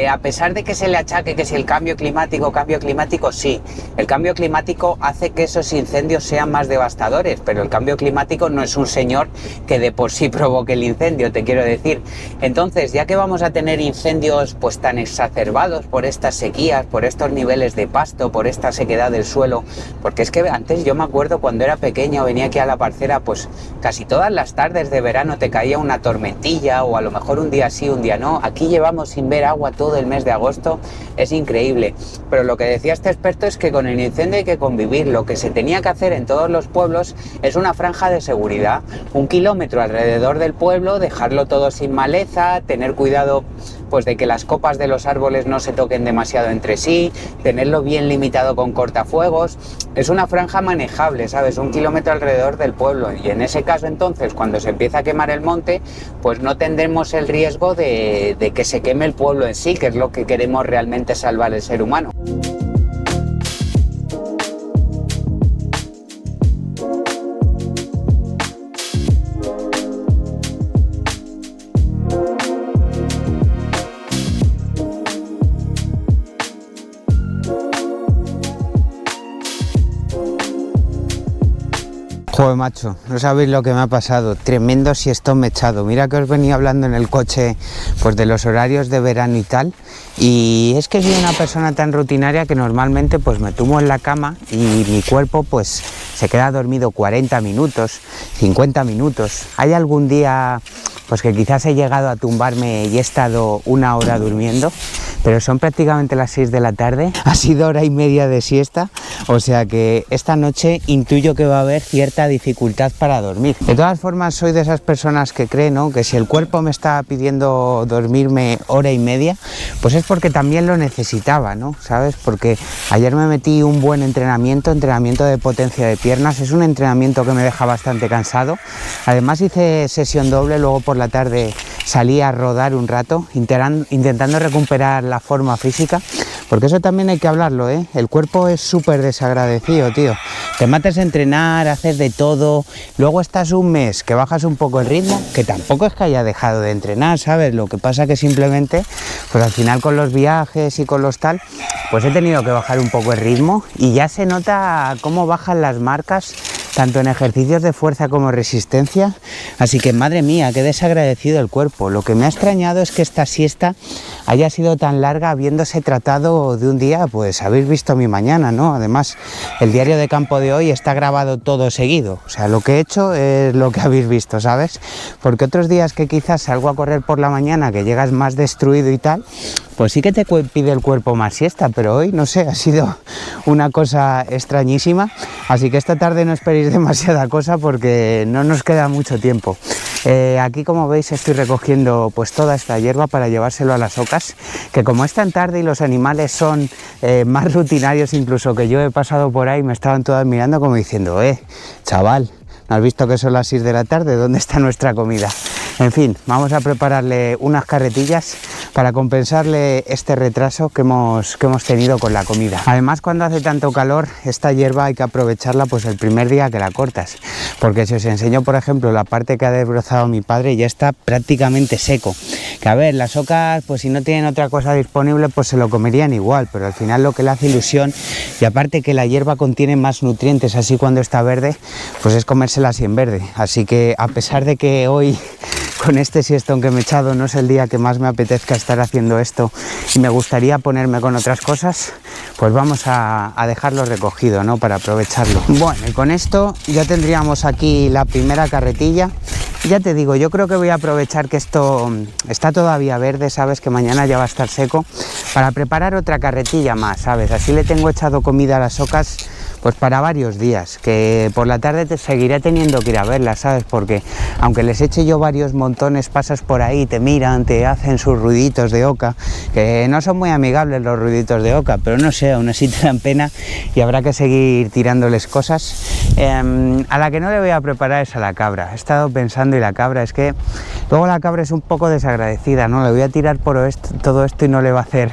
A: a pesar de que se le achaque que si el cambio climático, sí, el cambio climático hace que esos incendios sean más devastadores, pero el cambio climático no es un señor que de por sí provoque el incendio, te quiero decir. Entonces, ya que vamos a tener incendios pues tan exacerbados por estas sequías, por estos niveles de pasto, por esta sequedad del suelo, porque es que antes yo me acuerdo cuando era pequeño, venía aquí a la parcela, pues casi todas las tardes de verano te caía una tormentilla, o a lo mejor un día sí, un día no. Aquí llevamos sin ver agua todo el mes de agosto, es increíble. Pero lo que decía este experto es que con el incendio hay que convivir. Lo que se tenía que hacer en todos los pueblos es una franja de seguridad, 1 kilómetro alrededor del pueblo, dejarlo todo sin maleza, tener cuidado pues de que las copas de los árboles no se toquen demasiado entre sí, tenerlo bien limitado con cortafuegos. Es una franja manejable, ¿sabes? 1 kilómetro alrededor del pueblo, y en ese caso entonces cuando se empieza a quemar el monte, pues no tendremos el riesgo de que se queme el pueblo en sí, que es lo que queremos realmente salvar el ser humano. Joder, macho, no sabéis lo que me ha pasado, tremendo siestón me he echado. Mira que os venía hablando en el coche pues de los horarios de verano y tal, y es que soy una persona tan rutinaria que normalmente pues me tumbo en la cama y mi cuerpo pues se queda dormido 40 minutos, 50 minutos. Hay algún día pues que quizás he llegado a tumbarme y he estado 1 hora durmiendo, pero son prácticamente las 6 de la tarde, ha sido 1 hora y media de siesta, o sea que esta noche intuyo que va a haber cierta dificultad para dormir. De todas formas, soy de esas personas que creen, ¿no?, que si el cuerpo me está pidiendo dormirme 1 hora y media, pues es porque también lo necesitaba, ¿no? ¿Sabes? Porque ayer me metí un buen entrenamiento de potencia de piernas, es un entrenamiento que me deja bastante cansado. Además hice sesión doble, luego por la tarde salí a rodar un rato, intentando recuperar la forma física, porque eso también hay que hablarlo, ¿eh? El cuerpo es súper desagradecido, tío. Te matas a entrenar, haces de todo, luego estás un mes que bajas un poco el ritmo, que tampoco es que haya dejado de entrenar, ¿sabes? Lo que pasa que simplemente, pues al final con los viajes y con los tal, pues he tenido que bajar un poco el ritmo y ya se nota cómo bajan las marcas, tanto en ejercicios de fuerza como resistencia. Así que madre mía, qué desagradecido el cuerpo. Lo que me ha extrañado es que esta siesta haya sido tan larga, habiéndose tratado de un día, pues habéis visto mi mañana, ¿no? Además, el diario de campo de hoy está grabado todo seguido, o sea, lo que he hecho es lo que habéis visto, ¿sabes? Porque otros días que quizás salgo a correr por la mañana, que llegas más destruido y tal, pues sí que te pide el cuerpo más siesta, pero hoy, no sé, ha sido una cosa extrañísima, así que esta tarde no esperéis demasiada cosa porque no nos queda mucho tiempo. Aquí, como veis, estoy recogiendo pues toda esta hierba para llevárselo a las ocas, que como es tan tarde y los animales son más rutinarios incluso que yo, he pasado por ahí, me estaban todas mirando como diciendo, chaval, ¿no has visto que son las 6 de la tarde? ¿Dónde está nuestra comida? En fin, vamos a prepararle unas carretillas para compensarle este retraso que hemos tenido con la comida. Además, cuando hace tanto calor, esta hierba hay que aprovecharla pues el primer día que la cortas, porque si os enseño por ejemplo la parte que ha desbrozado mi padre, ya está prácticamente seco. Que a ver, las ocas pues si no tienen otra cosa disponible pues se lo comerían igual, pero al final lo que le hace ilusión, y aparte que la hierba contiene más nutrientes así cuando está verde, pues es comérsela así en verde. Así que a pesar de que hoy con este siestón que me he echado no es el día que más me apetezca estar haciendo esto y me gustaría ponerme con otras cosas, pues vamos a dejarlo recogido, ¿no? Para aprovecharlo. Bueno, y con esto ya tendríamos aquí la primera carretilla. Ya te digo, yo creo que voy a aprovechar que esto está todavía verde, sabes, que mañana ya va a estar seco, para preparar otra carretilla más, sabes, así le tengo echado comida a las ocas pues para varios días, que por la tarde te seguiré teniendo que ir a verlas, ¿sabes? Porque aunque les eche yo varios montones, pasas por ahí, te miran, te hacen sus ruiditos de oca, que no son muy amigables los ruiditos de oca, pero no sé, aún así te dan pena y habrá que seguir tirándoles cosas. A la que no le voy a preparar es a la cabra. He estado pensando, y la cabra es que luego la cabra es un poco desagradecida, ¿no? Le voy a tirar por todo esto y no le va a hacer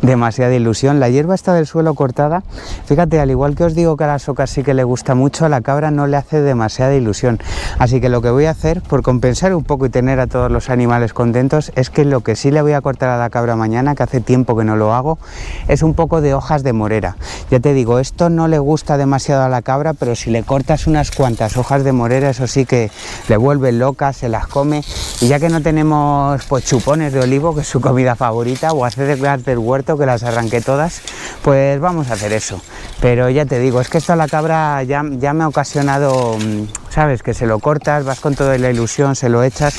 A: demasiada ilusión. La hierba está del suelo cortada, fíjate, al igual que os digo que a las ocas sí que le gusta mucho, a la cabra no le hace demasiada ilusión, así que lo que voy a hacer por compensar un poco y tener a todos los animales contentos es que lo que sí le voy a cortar a la cabra mañana, que hace tiempo que no lo hago, es un poco de hojas de morera. Ya te digo, esto no le gusta demasiado a la cabra, pero si le cortas unas cuantas hojas de morera, eso sí que le vuelve loca, se las come, y ya que no tenemos pues chupones de olivo, que es su comida favorita, o aceras del huerto, que las arranqué todas, pues vamos a hacer eso. Pero ya te digo, es que esto a la cabra ya me ha ocasionado, sabes, que se lo cortas, vas con toda la ilusión, se lo echas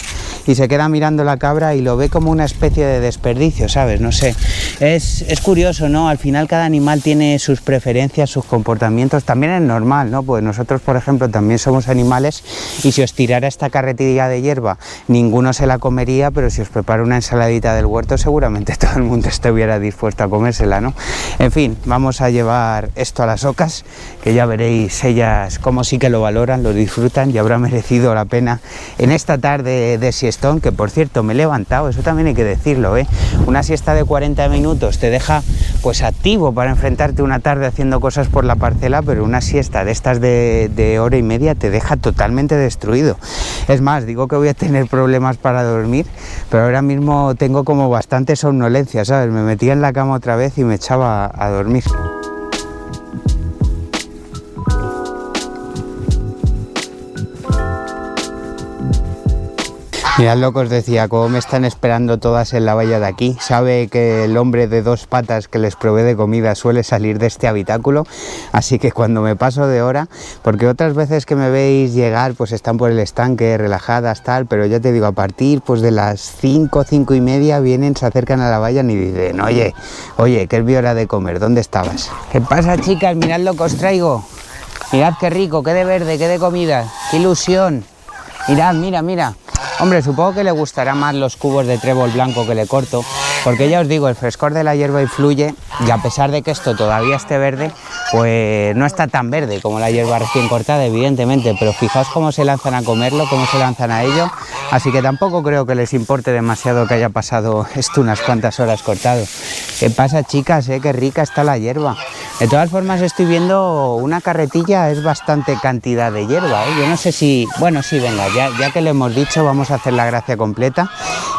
A: y se queda mirando la cabra y lo ve como una especie de desperdicio, ¿sabes? No sé, es curioso, ¿no? Al final cada animal tiene sus preferencias, sus comportamientos, también es normal, ¿no? Pues nosotros, por ejemplo, también somos animales y si os tirara esta carretilla de hierba, ninguno se la comería, pero si os preparo una ensaladita del huerto, seguramente todo el mundo estuviera dispuesto a comérsela, ¿no? En fin, vamos a llevar esto a las ocas, que ya veréis ellas cómo sí que lo valoran, lo disfrutan y habrá merecido la pena en esta tarde de siestón, que por cierto me he levantado, eso también hay que decirlo, ¿eh? Una siesta de 40 minutos te deja pues activo para enfrentarte una tarde haciendo cosas por la parcela, pero una siesta de estas de hora y media te deja totalmente destruido. Es más, digo que voy a tener problemas para dormir, pero ahora mismo tengo como bastante somnolencia, ¿sabes? Me metía en la cama otra vez y me echaba a dormir. Mirad lo que os decía, como me están esperando todas en la valla de aquí. Sabe que el hombre de dos patas que les provee de comida suele salir de este habitáculo, así que cuando me paso de hora, porque otras veces que me veis llegar pues están por el estanque relajadas tal, pero ya te digo, a partir pues de las 5, 5 y media vienen, se acercan a la valla y dicen, oye, que es mi hora de comer, ¿dónde estabas? ¿Qué pasa, chicas? Mirad lo que os traigo, mirad qué rico, qué de verde, qué de comida, qué ilusión, mirad, mira. Hombre, supongo que le gustará más los cubos de trébol blanco que le corto, porque ya os digo, el frescor de la hierba influye, y a pesar de que esto todavía esté verde, pues no está tan verde como la hierba recién cortada, evidentemente, pero fijaos cómo se lanzan a comerlo, cómo se lanzan a ello, así que tampoco creo que les importe demasiado que haya pasado esto unas cuantas horas cortado. ¿Qué pasa, chicas? Qué rica está la hierba. De todas formas, estoy viendo una carretilla, es bastante cantidad de hierba, ¿eh? Yo no sé si... Bueno, sí, venga, ya que lo hemos dicho, vamos a hacer la gracia completa.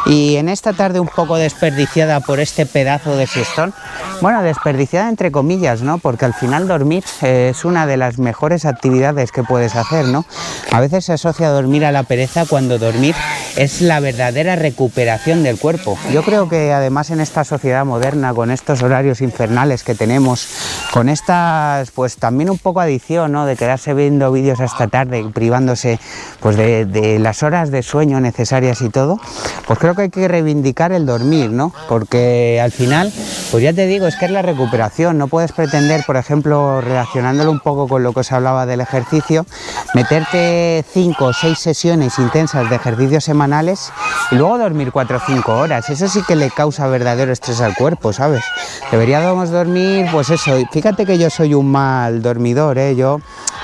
A: Y en esta tarde un poco desperdiciada por este pedazo de siestón, bueno, desperdiciada entre comillas, ¿no? Porque al final dormir es una de las mejores actividades que puedes hacer, ¿no? A veces se asocia dormir a la pereza, cuando dormir es la verdadera recuperación del cuerpo. Yo creo que además en esta sociedad moderna, con estos horarios infernales que tenemos, con estas, pues también un poco adicción, ¿no? De quedarse viendo vídeos hasta tarde, privándose pues de las horas de sueño necesarias y todo, pues creo que hay que reivindicar el dormir, ¿no? Porque al final, pues ya te digo, es que es la recuperación. No puedes pretender, por ejemplo, relacionándolo un poco con lo que os hablaba del ejercicio, meterte 5 o 6 sesiones intensas de ejercicios semanales y luego dormir 4 o 5 horas. Eso sí que le causa verdadero estrés al cuerpo, ¿sabes? Deberíamos dormir, pues eso. Fíjate que yo soy un mal dormidor, ¿eh? Yo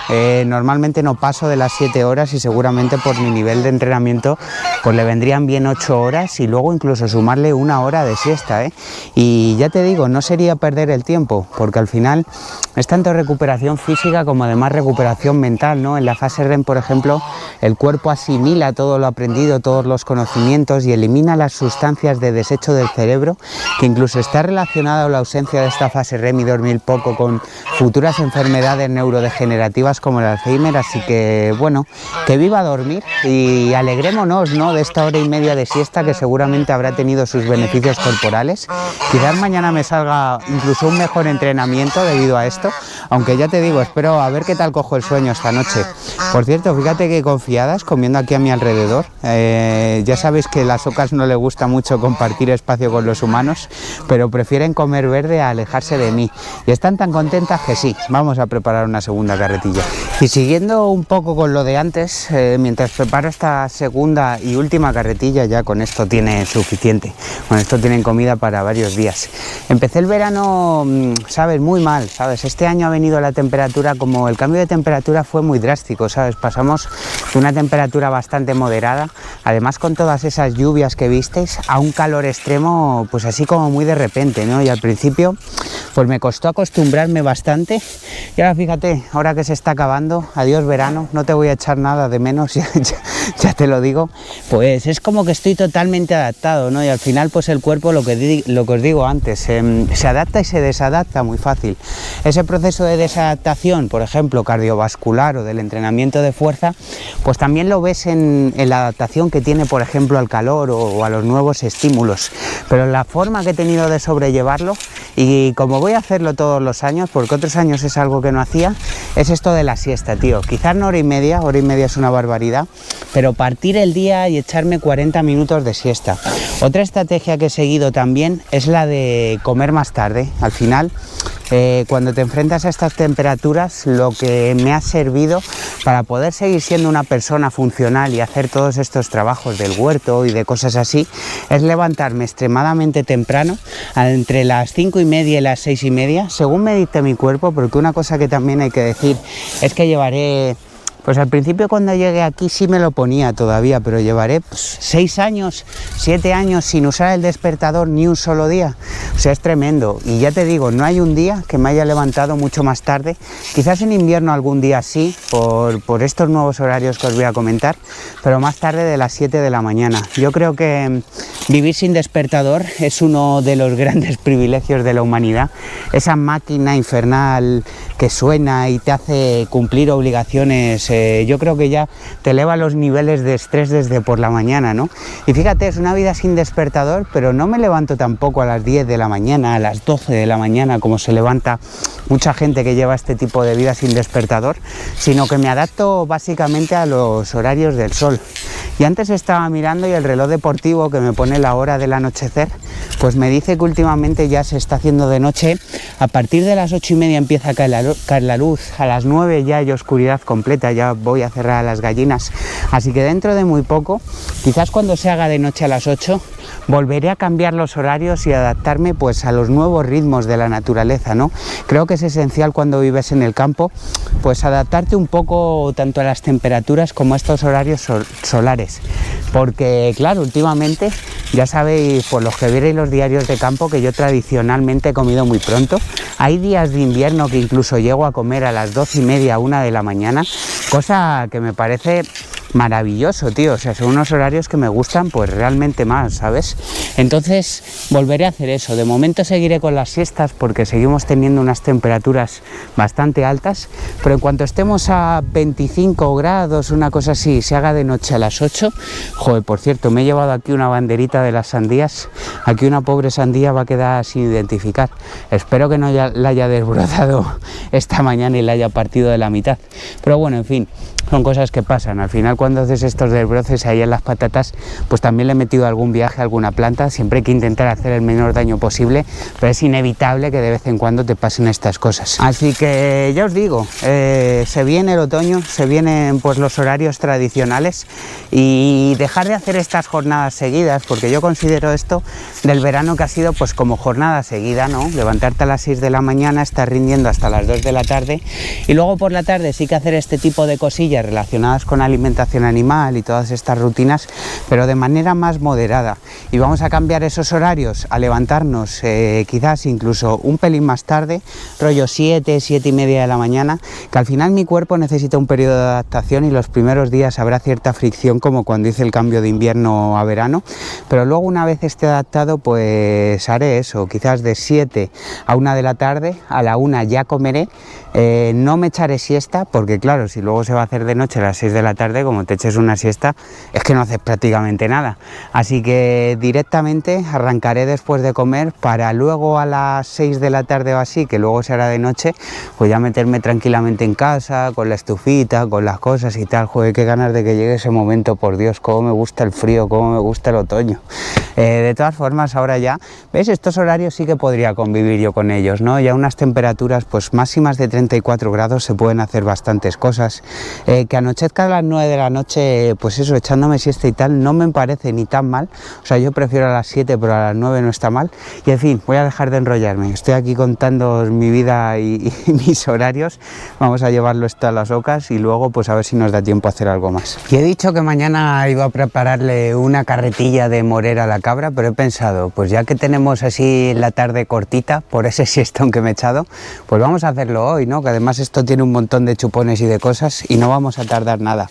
A: Normalmente no paso de las 7 horas y seguramente por mi nivel de entrenamiento pues le vendrían bien 8 horas y luego incluso sumarle 1 hora de siesta, ¿eh? Y ya te digo, no sería perder el tiempo, porque al final es tanto recuperación física como además recuperación mental, ¿no? En la fase REM, por ejemplo, el cuerpo asimila todo lo aprendido, todos los conocimientos y elimina las sustancias de desecho del cerebro, que incluso está relacionada la ausencia de esta fase REM y dormir poco con futuras enfermedades neurodegenerativas como el Alzheimer. Así que bueno, que viva dormir y alegrémonos, ¿no?, de esta hora y media de siesta que seguramente habrá tenido sus beneficios corporales. Quizás mañana me salga incluso un mejor entrenamiento debido a esto, aunque ya te digo, espero a ver qué tal cojo el sueño esta noche. Por cierto, fíjate que confiadas comiendo aquí a mi alrededor. Ya sabéis que a las ocas no les gusta mucho compartir espacio con los humanos, pero prefieren comer verde a alejarse de mí. Y están tan contentas que sí, vamos a preparar una segunda carretilla. Y siguiendo un poco con lo de antes, mientras preparo esta segunda y última carretilla, ya con esto tiene suficiente. Con esto tienen comida para varios días. Empecé el verano, ¿sabes?, muy mal, ¿sabes? Este año ha venido la temperatura, como el cambio de temperatura fue muy drástico, ¿sabes? Pasamos de una temperatura bastante moderada, además con todas esas lluvias que visteis, a un calor extremo, pues así como muy de repente, ¿no? Y al principio, pues me costó acostumbrarme bastante. Y ahora fíjate, ahora que se está acabando, adiós verano, no te voy a echar nada de menos, ya te lo digo, pues es como que estoy totalmente adaptado, ¿no? Y al final pues el cuerpo, lo que os digo antes, se adapta y se desadapta muy fácil. Ese proceso de desadaptación, por ejemplo, cardiovascular o del entrenamiento de fuerza, pues también lo ves en la adaptación que tiene, por ejemplo, al calor o a los nuevos estímulos. Pero la forma que he tenido de sobrellevarlo, y como voy a hacerlo todos los años, porque otros años es algo que no hacía, es esto de la siesta, tío. Quizás no hora y media es una barbaridad, pero partir el día y echarme 40 minutos de siesta. Otra estrategia que he seguido también es la de comer más tarde. Al final, cuando te enfrentas a estas temperaturas, lo que me ha servido para poder seguir siendo una persona funcional y hacer todos estos trabajos del huerto y de cosas así, es levantarme extremadamente temprano, entre las 5:30 y las 6:30, según me dicte mi cuerpo, porque una cosa que también hay que decir es que llevaré... Pues al principio cuando llegué aquí sí me lo ponía todavía, pero llevaré 6 años, 7 años sin usar el despertador ni un solo día. O sea, es tremendo. Y ya te digo, no hay un día que me haya levantado mucho más tarde. Quizás en invierno algún día sí, por estos nuevos horarios que os voy a comentar, pero más tarde de las 7 de la mañana. Yo creo que vivir sin despertador es uno de los grandes privilegios de la humanidad. Esa máquina infernal que suena y te hace cumplir obligaciones, yo creo que ya te eleva los niveles de estrés desde por la mañana, ¿no? Y fíjate, es una vida sin despertador, pero no me levanto tampoco a las 10 de la mañana, a las 12 de la mañana, como se levanta mucha gente que lleva este tipo de vida sin despertador, sino que me adapto básicamente a los horarios del sol. Y antes estaba mirando y el reloj deportivo que me pone la hora del anochecer, pues me dice que últimamente ya se está haciendo de noche. A partir de las 8:30 empieza a caer la luz, a las 9 ya hay oscuridad completa, ya voy a cerrar a las gallinas. Así que dentro de muy poco, quizás cuando se haga de noche a las 8, volveré a cambiar los horarios y adaptarme pues a los nuevos ritmos de la naturaleza, ¿no? Creo que es esencial cuando vives en el campo, pues adaptarte un poco tanto a las temperaturas como a estos horarios solares, porque claro, últimamente ya sabéis, por los que vierais los diarios de campo, que yo tradicionalmente he comido muy pronto. Hay días de invierno que incluso llego a comer a las 12:30, 1 de la mañana, cosa que me parece maravilloso, tío. O sea, son unos horarios que me gustan pues realmente más, ¿sabes? Entonces volveré a hacer eso. De momento seguiré con las siestas porque seguimos teniendo unas temperaturas bastante altas, pero en cuanto estemos a 25 grados, una cosa así, se haga de noche a las 8, joder, por cierto, me he llevado aquí una banderita de las sandías. Aquí una pobre sandía va a quedar sin identificar. Espero que no la haya desbrozado esta mañana y la haya partido de la mitad. Pero bueno, en fin, son cosas que pasan. Al final cuando haces estos desbroces ahí en las patatas, pues también le he metido algún viaje a alguna planta. Siempre hay que intentar hacer el menor daño posible, pero es inevitable que de vez en cuando te pasen estas cosas. Así que ya os digo, se viene el otoño, se vienen pues los horarios tradicionales, y dejar de hacer estas jornadas seguidas, porque yo considero esto del verano que ha sido pues como jornada seguida, ¿no? Levantarte a las 6 de la mañana, estar rindiendo hasta las 2 de la tarde, y luego por la tarde sí que hacer este tipo de cosillas relacionadas con alimentación animal y todas estas rutinas, pero de manera más moderada. Y vamos a cambiar esos horarios a levantarnos quizás incluso un pelín más tarde, rollo 7, 7 y media de la mañana, que al final mi cuerpo necesita un periodo de adaptación y los primeros días habrá cierta fricción, como cuando hice el cambio de invierno a verano, pero luego una vez esté adaptado pues haré eso, quizás de 7 a 1 de la tarde, a la 1 ya comeré, no me echaré siesta, porque claro, si luego se va a hacer de noche a las 6 de la tarde, como te eches una siesta, es que no haces prácticamente nada, así que directamente arrancaré después de comer para luego a las 6 de la tarde o así, que luego se hará de noche, pues ya meterme tranquilamente en casa, con la estufita, con las cosas y tal. Joder, qué ganas de que llegue ese momento, por Dios, cómo me gusta el frío, cómo me gusta el otoño. De todas formas, ahora ya, ¿ves? Estos horarios sí que podría convivir yo con ellos, ¿no? Ya unas temperaturas pues máximas de 34 grados se pueden hacer bastantes cosas. Que anochezca a las 9 de la noche, pues eso, echándome siesta y tal, no me parece ni tan mal. O sea, yo prefiero a las 7, pero a las 9 no está mal. Y en fin, voy a dejar de enrollarme. Estoy aquí contando mi vida y mis horarios. Vamos a llevarlo esto a las ocas y luego pues a ver si nos da tiempo a hacer algo más. Y he dicho que mañana iba a prepararle una carretilla de morera a la cabra, pero he pensado, pues ya que tenemos así la tarde cortita por ese siestón que me he echado, pues vamos a hacerlo hoy, ¿no? Que además esto tiene un montón de chupones y de cosas y no vamos a tardar nada.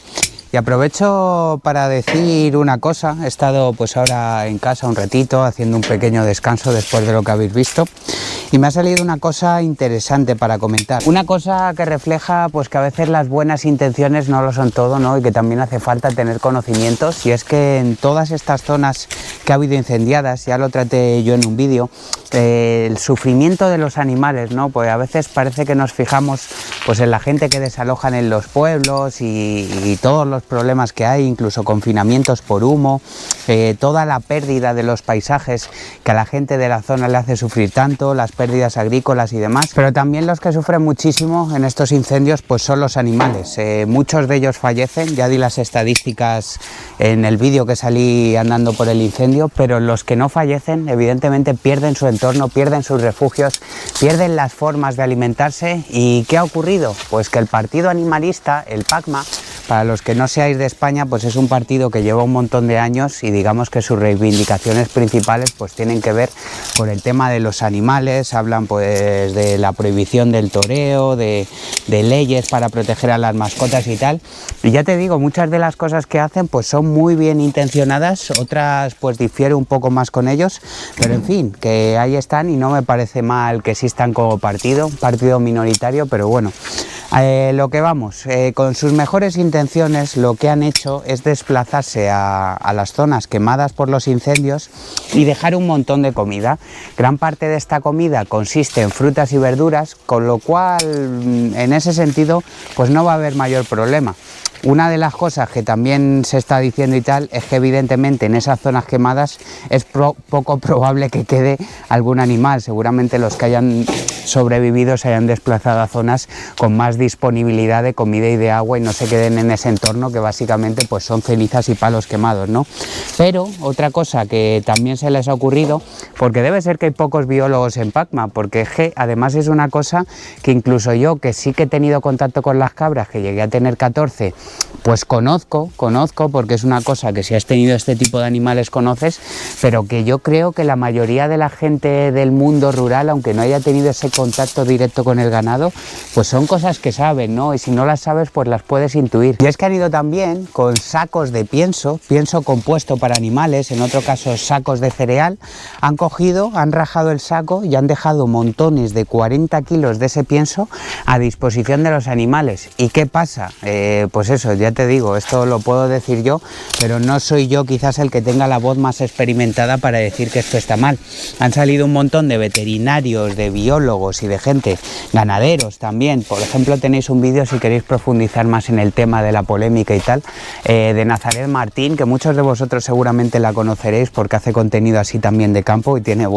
A: Y aprovecho para decir una cosa. He estado pues ahora en casa un ratito haciendo un pequeño descanso después de lo que habéis visto, y me ha salido una cosa interesante para comentar, una cosa que refleja pues que a veces las buenas intenciones no lo son todo, ¿no? Y que también hace falta tener conocimientos, y es que en todas estas zonas que ha habido incendiadas, ya lo traté yo en un vídeo, el sufrimiento de los animales, ¿no? Pues a veces parece que nos fijamos pues en la gente que desalojan en los pueblos y todos los problemas que hay, incluso confinamientos por humo, toda la pérdida de los paisajes que a la gente de la zona le hace sufrir tanto, las pérdidas agrícolas y demás, pero también los que sufren muchísimo en estos incendios pues son los animales. Muchos de ellos fallecen, ya di las estadísticas en el vídeo que salí andando por el incendio, pero los que no fallecen evidentemente pierden su entorno, pierden sus refugios, pierden las formas de alimentarse. ¿Y qué ha ocurrido? Pues que el partido animalista, el PACMA, para los que no seáis de España, pues es un partido que lleva un montón de años, y digamos que sus reivindicaciones principales pues tienen que ver con el tema de los animales. Hablan pues de la prohibición del toreo, de leyes para proteger a las mascotas y tal. Y ya te digo, muchas de las cosas que hacen pues son muy bien intencionadas, otras pues difiere un poco más con ellos, pero en fin, que ahí están, y no me parece mal que existan como partido, un partido minoritario, pero bueno. Lo que vamos, con sus mejores intenciones lo que han hecho es desplazarse a las zonas quemadas por los incendios y dejar un montón de comida. Gran parte de esta comida consiste en frutas y verduras, con lo cual en ese sentido pues no va a haber mayor problema. Una de las cosas que también se está diciendo y tal es que evidentemente en esas zonas quemadas es poco probable que quede algún animal. Seguramente los que hayan sobrevivido se hayan desplazado a zonas con más disponibilidad de comida y de agua y no se queden en ese entorno que básicamente pues son cenizas y palos quemados, ¿no? Pero otra cosa que también se les ha ocurrido, porque debe ser que hay pocos biólogos en PACMA, porque es que además es una cosa que incluso yo, que sí que he tenido contacto con las cabras, que llegué a tener 14, pues conozco, porque es una cosa que si has tenido este tipo de animales conoces, pero que yo creo que la mayoría de la gente del mundo rural, aunque no haya tenido ese contacto directo con el ganado, pues son cosas que saben, ¿no? Y si no las sabes, pues las puedes intuir. Y es que han ido también con sacos de pienso compuesto para animales, en otro caso sacos de cereal, han cogido, han rajado el saco y han dejado montones de 40 kilos de ese pienso a disposición de los animales. ¿Y qué pasa? Pues eso, ya te digo, esto lo puedo decir yo, pero no soy yo quizás el que tenga la voz más experimentada para decir que esto está mal. Han salido un montón de veterinarios, de biólogos y de gente, ganaderos también. Por ejemplo, tenéis un vídeo, si queréis profundizar más en el tema de la polémica y tal, de Nazaret Martín, que muchos de vosotros seguramente la conoceréis porque hace contenido así también de campo y tiene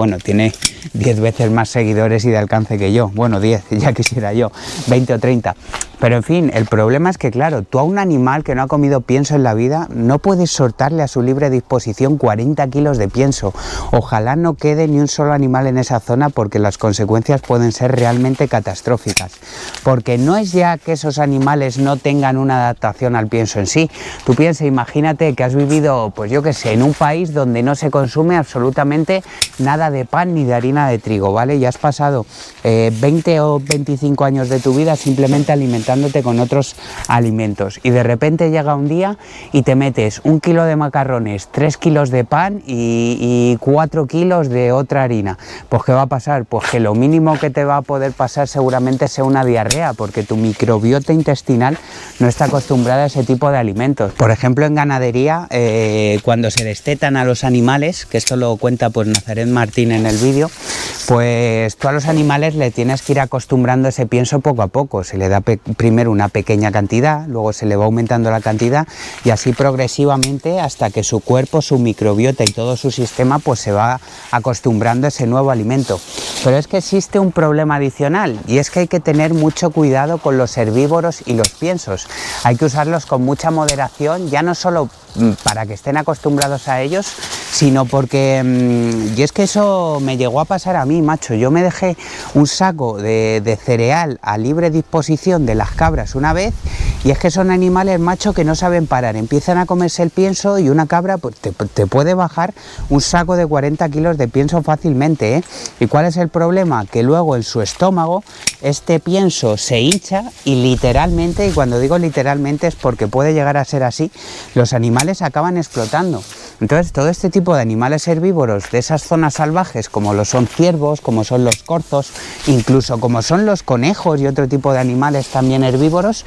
A: 10 veces más seguidores y de alcance que yo. Bueno, 10, ya quisiera yo, 20 o 30. Pero en fin, el problema es que, claro, tú a un animal que no ha comido pienso en la vida no puedes soltarle a su libre disposición 40 kilos de pienso. Ojalá no quede ni un solo animal en esa zona porque las consecuencias pueden ser realmente catastróficas. Porque no es ya que esos animales no tengan una adaptación al pienso en sí. Tú piensa, imagínate que has vivido, pues yo qué sé, en un país donde no se consume absolutamente nada de pan ni de harina de trigo, ¿vale? Y has pasado 20 o 25 años de tu vida simplemente alimentándote con otros alimentos y de repente llega un día y te metes 1 kilo de macarrones, 3 kilos de pan y 4 kilos de otra harina. Pues ¿qué va a pasar? Pues que lo mínimo que te va a poder pasar seguramente sea una diarrea, porque tu microbiota intestinal no está acostumbrada a ese tipo de alimentos. Por ejemplo, en ganadería, cuando se destetan a los animales, que esto lo cuenta pues Nazaret Martín en el vídeo, pues tú a los animales le tienes que ir acostumbrando ese pienso poco a poco. Se le da primero una pequeña cantidad, luego se le va aumentando la cantidad y así progresivamente hasta que su cuerpo, su microbiota y todo su sistema pues se va acostumbrando a ese nuevo alimento. Pero es que existe un problema adicional y es que hay que tener mucho cuidado con los herbívoros y los piensos. Hay que usarlos con mucha moderación, ya no solo para que estén acostumbrados a ellos, sino porque, y es que eso me llegó a pasar a mí, macho. Yo me dejé un saco de cereal a libre disposición de las cabras una vez y es que son animales, macho, que no saben parar, empiezan a comerse el pienso y una cabra pues, te puede bajar un saco de 40 kilos de pienso fácilmente, ¿eh? ¿Y cuál es el problema? Que luego en su estómago este pienso se hincha y literalmente, y cuando digo literalmente es porque puede llegar a ser así, los animales acaban explotando. Entonces todo este tipo de animales herbívoros de esas zonas salvajes, como lo son ciervos, como son los corzos, incluso como son los conejos y otro tipo de animales también herbívoros,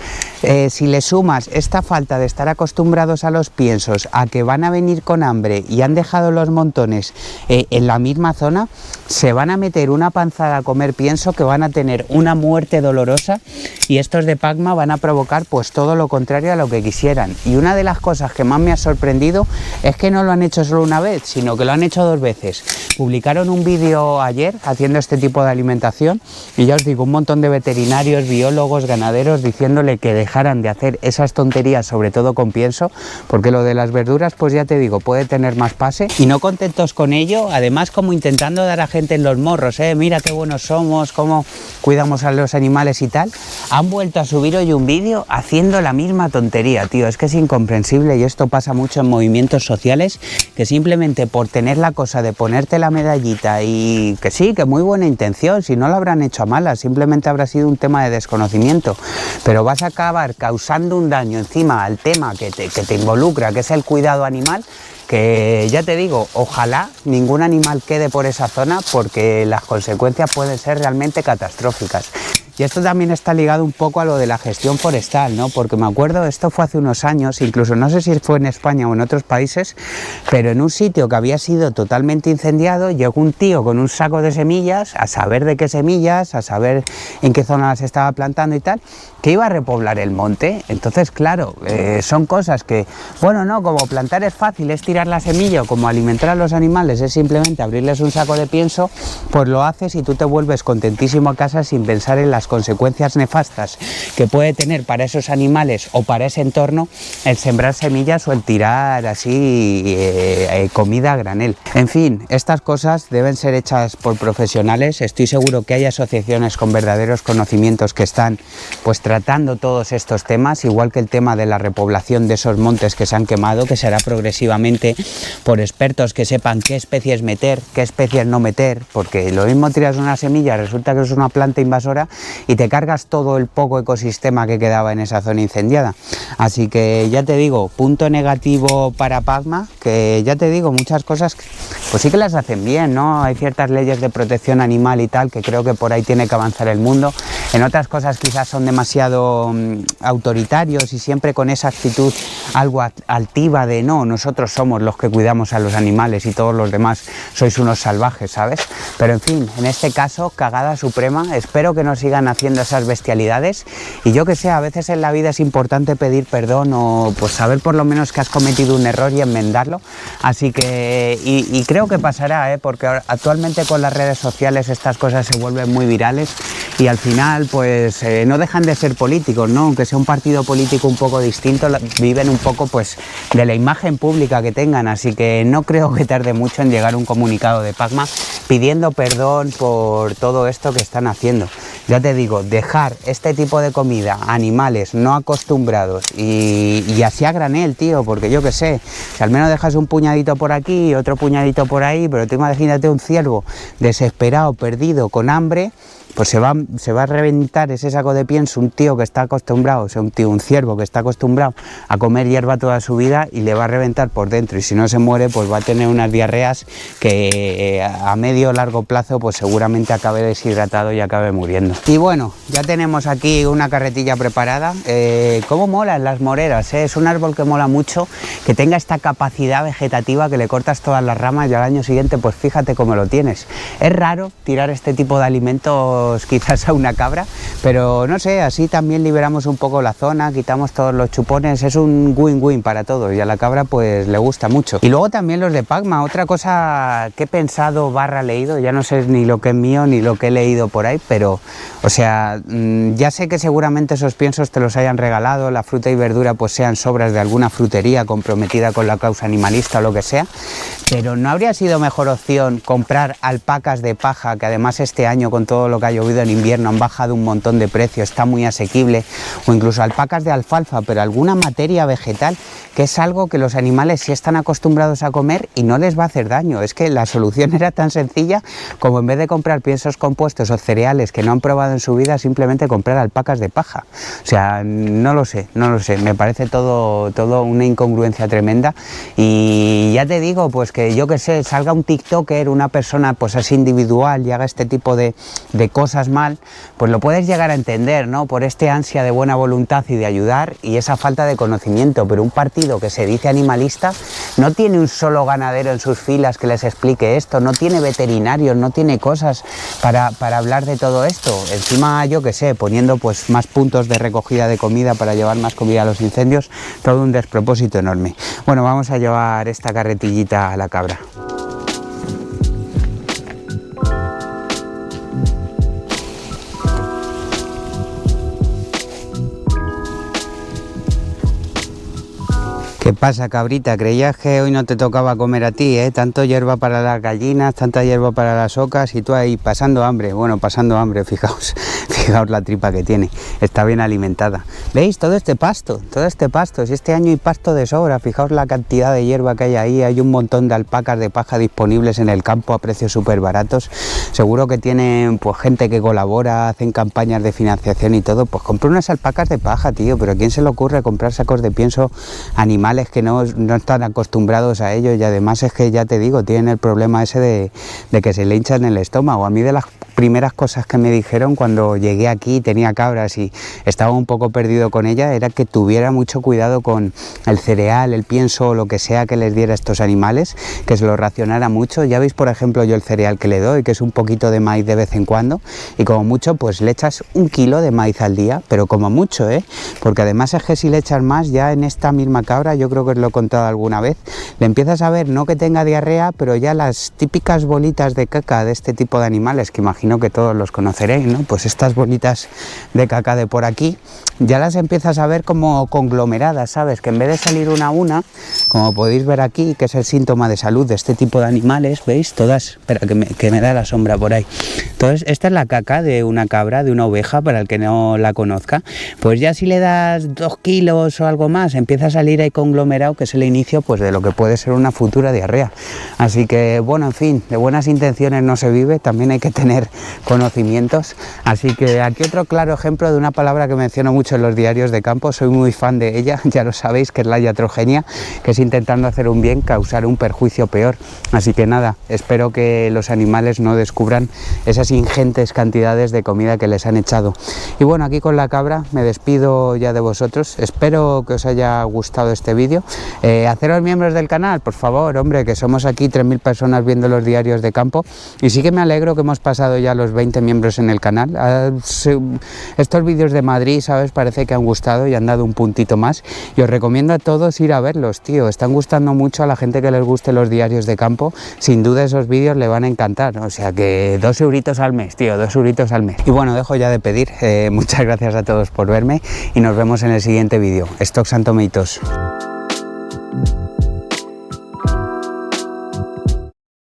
A: si le sumas esta falta de estar acostumbrados a los piensos, a que van a venir con hambre y han dejado los montones en la misma zona, se van a meter una panzada a comer pienso que van a tener una muerte dolorosa y estos de Pacma van a provocar pues todo lo contrario a lo que quisieran. Y una de las cosas que más me ha sorprendido es que no lo han hecho solo una vez, sino que lo han hecho 2 veces. Publicaron un vídeo ayer haciendo este tipo de alimentación y ya os digo, un montón de veterinarios, biólogos, ganaderos diciéndole que dejaran de hacer esas tonterías, sobre todo con pienso, porque lo de las verduras, pues ya te digo, puede tener más pase. Y no contentos con ello, además como intentando dar a gente en los morros, mira qué buenos somos, cómo cuidamos a los animales y tal, han vuelto a subir hoy un vídeo haciendo la misma tontería, tío. Es que es incomprensible y esto pasa mucho en movimientos sociales, que simplemente por tener la cosa de ponerte la medallita y que sí, que muy buena intención, si no lo habrán hecho a malas, simplemente habrá sido un tema de desconocimiento, pero vas a acabar causando un daño encima al tema que te involucra, que es el cuidado animal, que ya te digo, ojalá ningún animal quede por esa zona porque las consecuencias pueden ser realmente catastróficas. Y esto también está ligado un poco a lo de la gestión forestal, ¿no? Porque me acuerdo, esto fue hace unos años, incluso no sé si fue en España o en otros países, pero en un sitio que había sido totalmente incendiado, llegó un tío con un saco de semillas, a saber de qué semillas, a saber en qué zona las estaba plantando y tal, que iba a repoblar el monte. Entonces, claro, son cosas que, bueno, no, como plantar es fácil, es tirar la semilla, o como alimentar a los animales es simplemente abrirles un saco de pienso, pues lo haces y tú te vuelves contentísimo a casa sin pensar en las consecuencias nefastas que puede tener para esos animales o para ese entorno el sembrar semillas o el tirar así comida a granel. En fin, estas cosas deben ser hechas por profesionales. Estoy seguro que hay asociaciones con verdaderos conocimientos que están pues tratando todos estos temas, igual que el tema de la repoblación de esos montes que se han quemado, que será progresivamente por expertos que sepan qué especies meter, qué especies no meter, porque lo mismo tiras una semilla, resulta que es una planta invasora y te cargas todo el poco ecosistema que quedaba en esa zona incendiada. Así que ya te digo, punto negativo para Pacma, que ya te digo, muchas cosas pues sí que las hacen bien, ¿no? Hay ciertas leyes de protección animal y tal, que creo que por ahí tiene que avanzar el mundo. En otras cosas quizás son demasiado autoritarios y siempre con esa actitud algo altiva de no, nosotros somos los que cuidamos a los animales y todos los demás sois unos salvajes, ¿sabes? Pero en fin, en este caso, cagada suprema, espero que no sigan haciendo esas bestialidades y yo que sé, a veces en la vida es importante pedir perdón o pues saber por lo menos que has cometido un error y enmendarlo, así que, y creo que pasará, porque actualmente con las redes sociales estas cosas se vuelven muy virales y al final pues no dejan de ser políticos, ¿no? Aunque sea un partido político un poco distinto, viven un poco pues de la imagen pública que tengan, así que no creo que tarde mucho en llegar un comunicado de PACMA pidiendo perdón por todo esto que están haciendo. Ya te digo, dejar este tipo de comida a animales no acostumbrados y así a granel, tío, porque yo qué sé, si al menos dejas un puñadito por aquí y otro puñadito por ahí, pero tú imagínate un ciervo desesperado, perdido, con hambre, pues se va a reventar ese saco de pienso un tío que está acostumbrado, o sea, un ciervo que está acostumbrado a comer hierba toda su vida y le va a reventar por dentro y si no se muere pues va a tener unas diarreas que a medio o largo plazo pues seguramente acabe deshidratado y acabe muriendo. Y bueno, ya tenemos aquí una carretilla preparada. ¿Cómo molan las moreras? Es un árbol que mola mucho, que tenga esta capacidad vegetativa que le cortas todas las ramas y al año siguiente pues fíjate cómo lo tienes. Es raro tirar este tipo de alimentos quizás a una cabra, pero no sé, así también liberamos un poco la zona, quitamos todos los chupones, es un win-win para todos y a la cabra pues le gusta mucho. Y luego también los de PACMA, otra cosa que he pensado / leído, ya no sé ni lo que es mío ni lo que he leído por ahí, pero o sea, ya sé que seguramente esos piensos te los hayan regalado, la fruta y verdura pues sean sobras de alguna frutería comprometida con la causa animalista o lo que sea, pero ¿no habría sido mejor opción comprar alpacas de paja, que además este año con todo lo que ha llovido en invierno han bajado un montón de precio, está muy asequible, o incluso alpacas de alfalfa, pero alguna materia vegetal, que es algo que los animales sí están acostumbrados a comer y no les va a hacer daño? Es que la solución era tan sencilla como en vez de comprar piensos compuestos o cereales que no han probado en su vida, simplemente comprar alpacas de paja. O sea, no lo sé, me parece todo una incongruencia tremenda y ya te digo, pues que yo que sé, salga un tiktoker, una persona pues así individual y haga este tipo de cosas mal, pues lo puedes llegar a entender, ¿no? Por este ansia de buena voluntad y de ayudar y esa falta de conocimiento, pero un partido que se dice animalista no tiene un solo ganadero en sus filas que les explique esto, no tiene veterinarios, no tiene cosas para hablar de todo esto, encima yo que sé, poniendo pues más puntos de recogida de comida para llevar más comida a los incendios, todo un despropósito enorme. Bueno, vamos a llevar esta carretillita a la cabra. ¿Qué pasa, cabrita? ¿Creías que hoy no te tocaba comer a ti, Tanto hierba para las gallinas, tanta hierba para las ocas y tú ahí pasando hambre. Bueno, pasando hambre, fijaos la tripa que tiene. Está bien alimentada. ¿Veis? Todo este pasto. Si este año hay pasto de sobra, fijaos la cantidad de hierba que hay ahí. Hay un montón de alpacas de paja disponibles en el campo a precios súper baratos. Seguro que tienen pues gente que colabora, hacen campañas de financiación y todo. Pues compra unas alpacas de paja, tío. Pero ¿a quién se le ocurre comprar sacos de pienso animales que no están acostumbrados a ello? Y además es que ya te digo, tienen el problema ese de que se le hinchan el estómago. A mí de las primeras cosas que me dijeron cuando llegué aquí, tenía cabras y estaba un poco perdido con ella, era que tuviera mucho cuidado con el cereal, el pienso o lo que sea que les diera a estos animales, que se lo racionara mucho. Ya veis, por ejemplo, yo el cereal que le doy, que es un poquito de maíz de vez en cuando, y como mucho pues le echas 1 kilo de maíz al día, pero como mucho, porque además es que si le echas más, ya en esta misma cabra, yo creo que os lo he contado alguna vez, le empiezas a ver, no que tenga diarrea, pero ya las típicas bolitas de caca de este tipo de animales, que imagino que todos los conoceréis, ¿no? Pues estas bolitas de caca de por aquí, ya las empiezas a ver como conglomeradas, ¿sabes? Que en vez de salir una a una, como podéis ver aquí, que es el síntoma de salud de este tipo de animales, ¿veis? Todas, espera, que me da la sombra por ahí. Entonces, esta es la caca de una cabra, de una oveja, para el que no la conozca. Pues ya si le das 2 kilos o algo más, empieza a salir ahí conglomerado, que es el inicio pues de lo que puede ser una futura diarrea. Así que, bueno, en fin, de buenas intenciones no se vive, también hay que tener conocimientos. Así que aquí otro claro ejemplo de una palabra que menciono mucho en los diarios de campo, soy muy fan de ella, ya lo sabéis, que es la iatrogenia, que es intentando hacer un bien, causar un perjuicio peor. Así que nada, espero que los animales no descubran esas ingentes cantidades de comida que les han echado. Y bueno, aquí con la cabra me despido ya de vosotros. Espero que os haya gustado este vídeo. Haceros miembros del canal, por favor, hombre, que somos aquí 3.000 personas viendo los diarios de campo, y sí que me alegro que hemos pasado ya los 20 miembros en el canal. Estos vídeos de Madrid, ¿sabes? Parece que han gustado y han dado un puntito más, y os recomiendo a todos ir a verlos, tío. Están gustando mucho a la gente que les guste los diarios de campo. Sin duda esos vídeos le van a encantar, o sea que 2 euritos al mes, tío, 2 euritos al mes. Y bueno, dejo ya de pedir. Muchas gracias a todos por verme y nos vemos en el siguiente vídeo. Stocks and Tomatoes.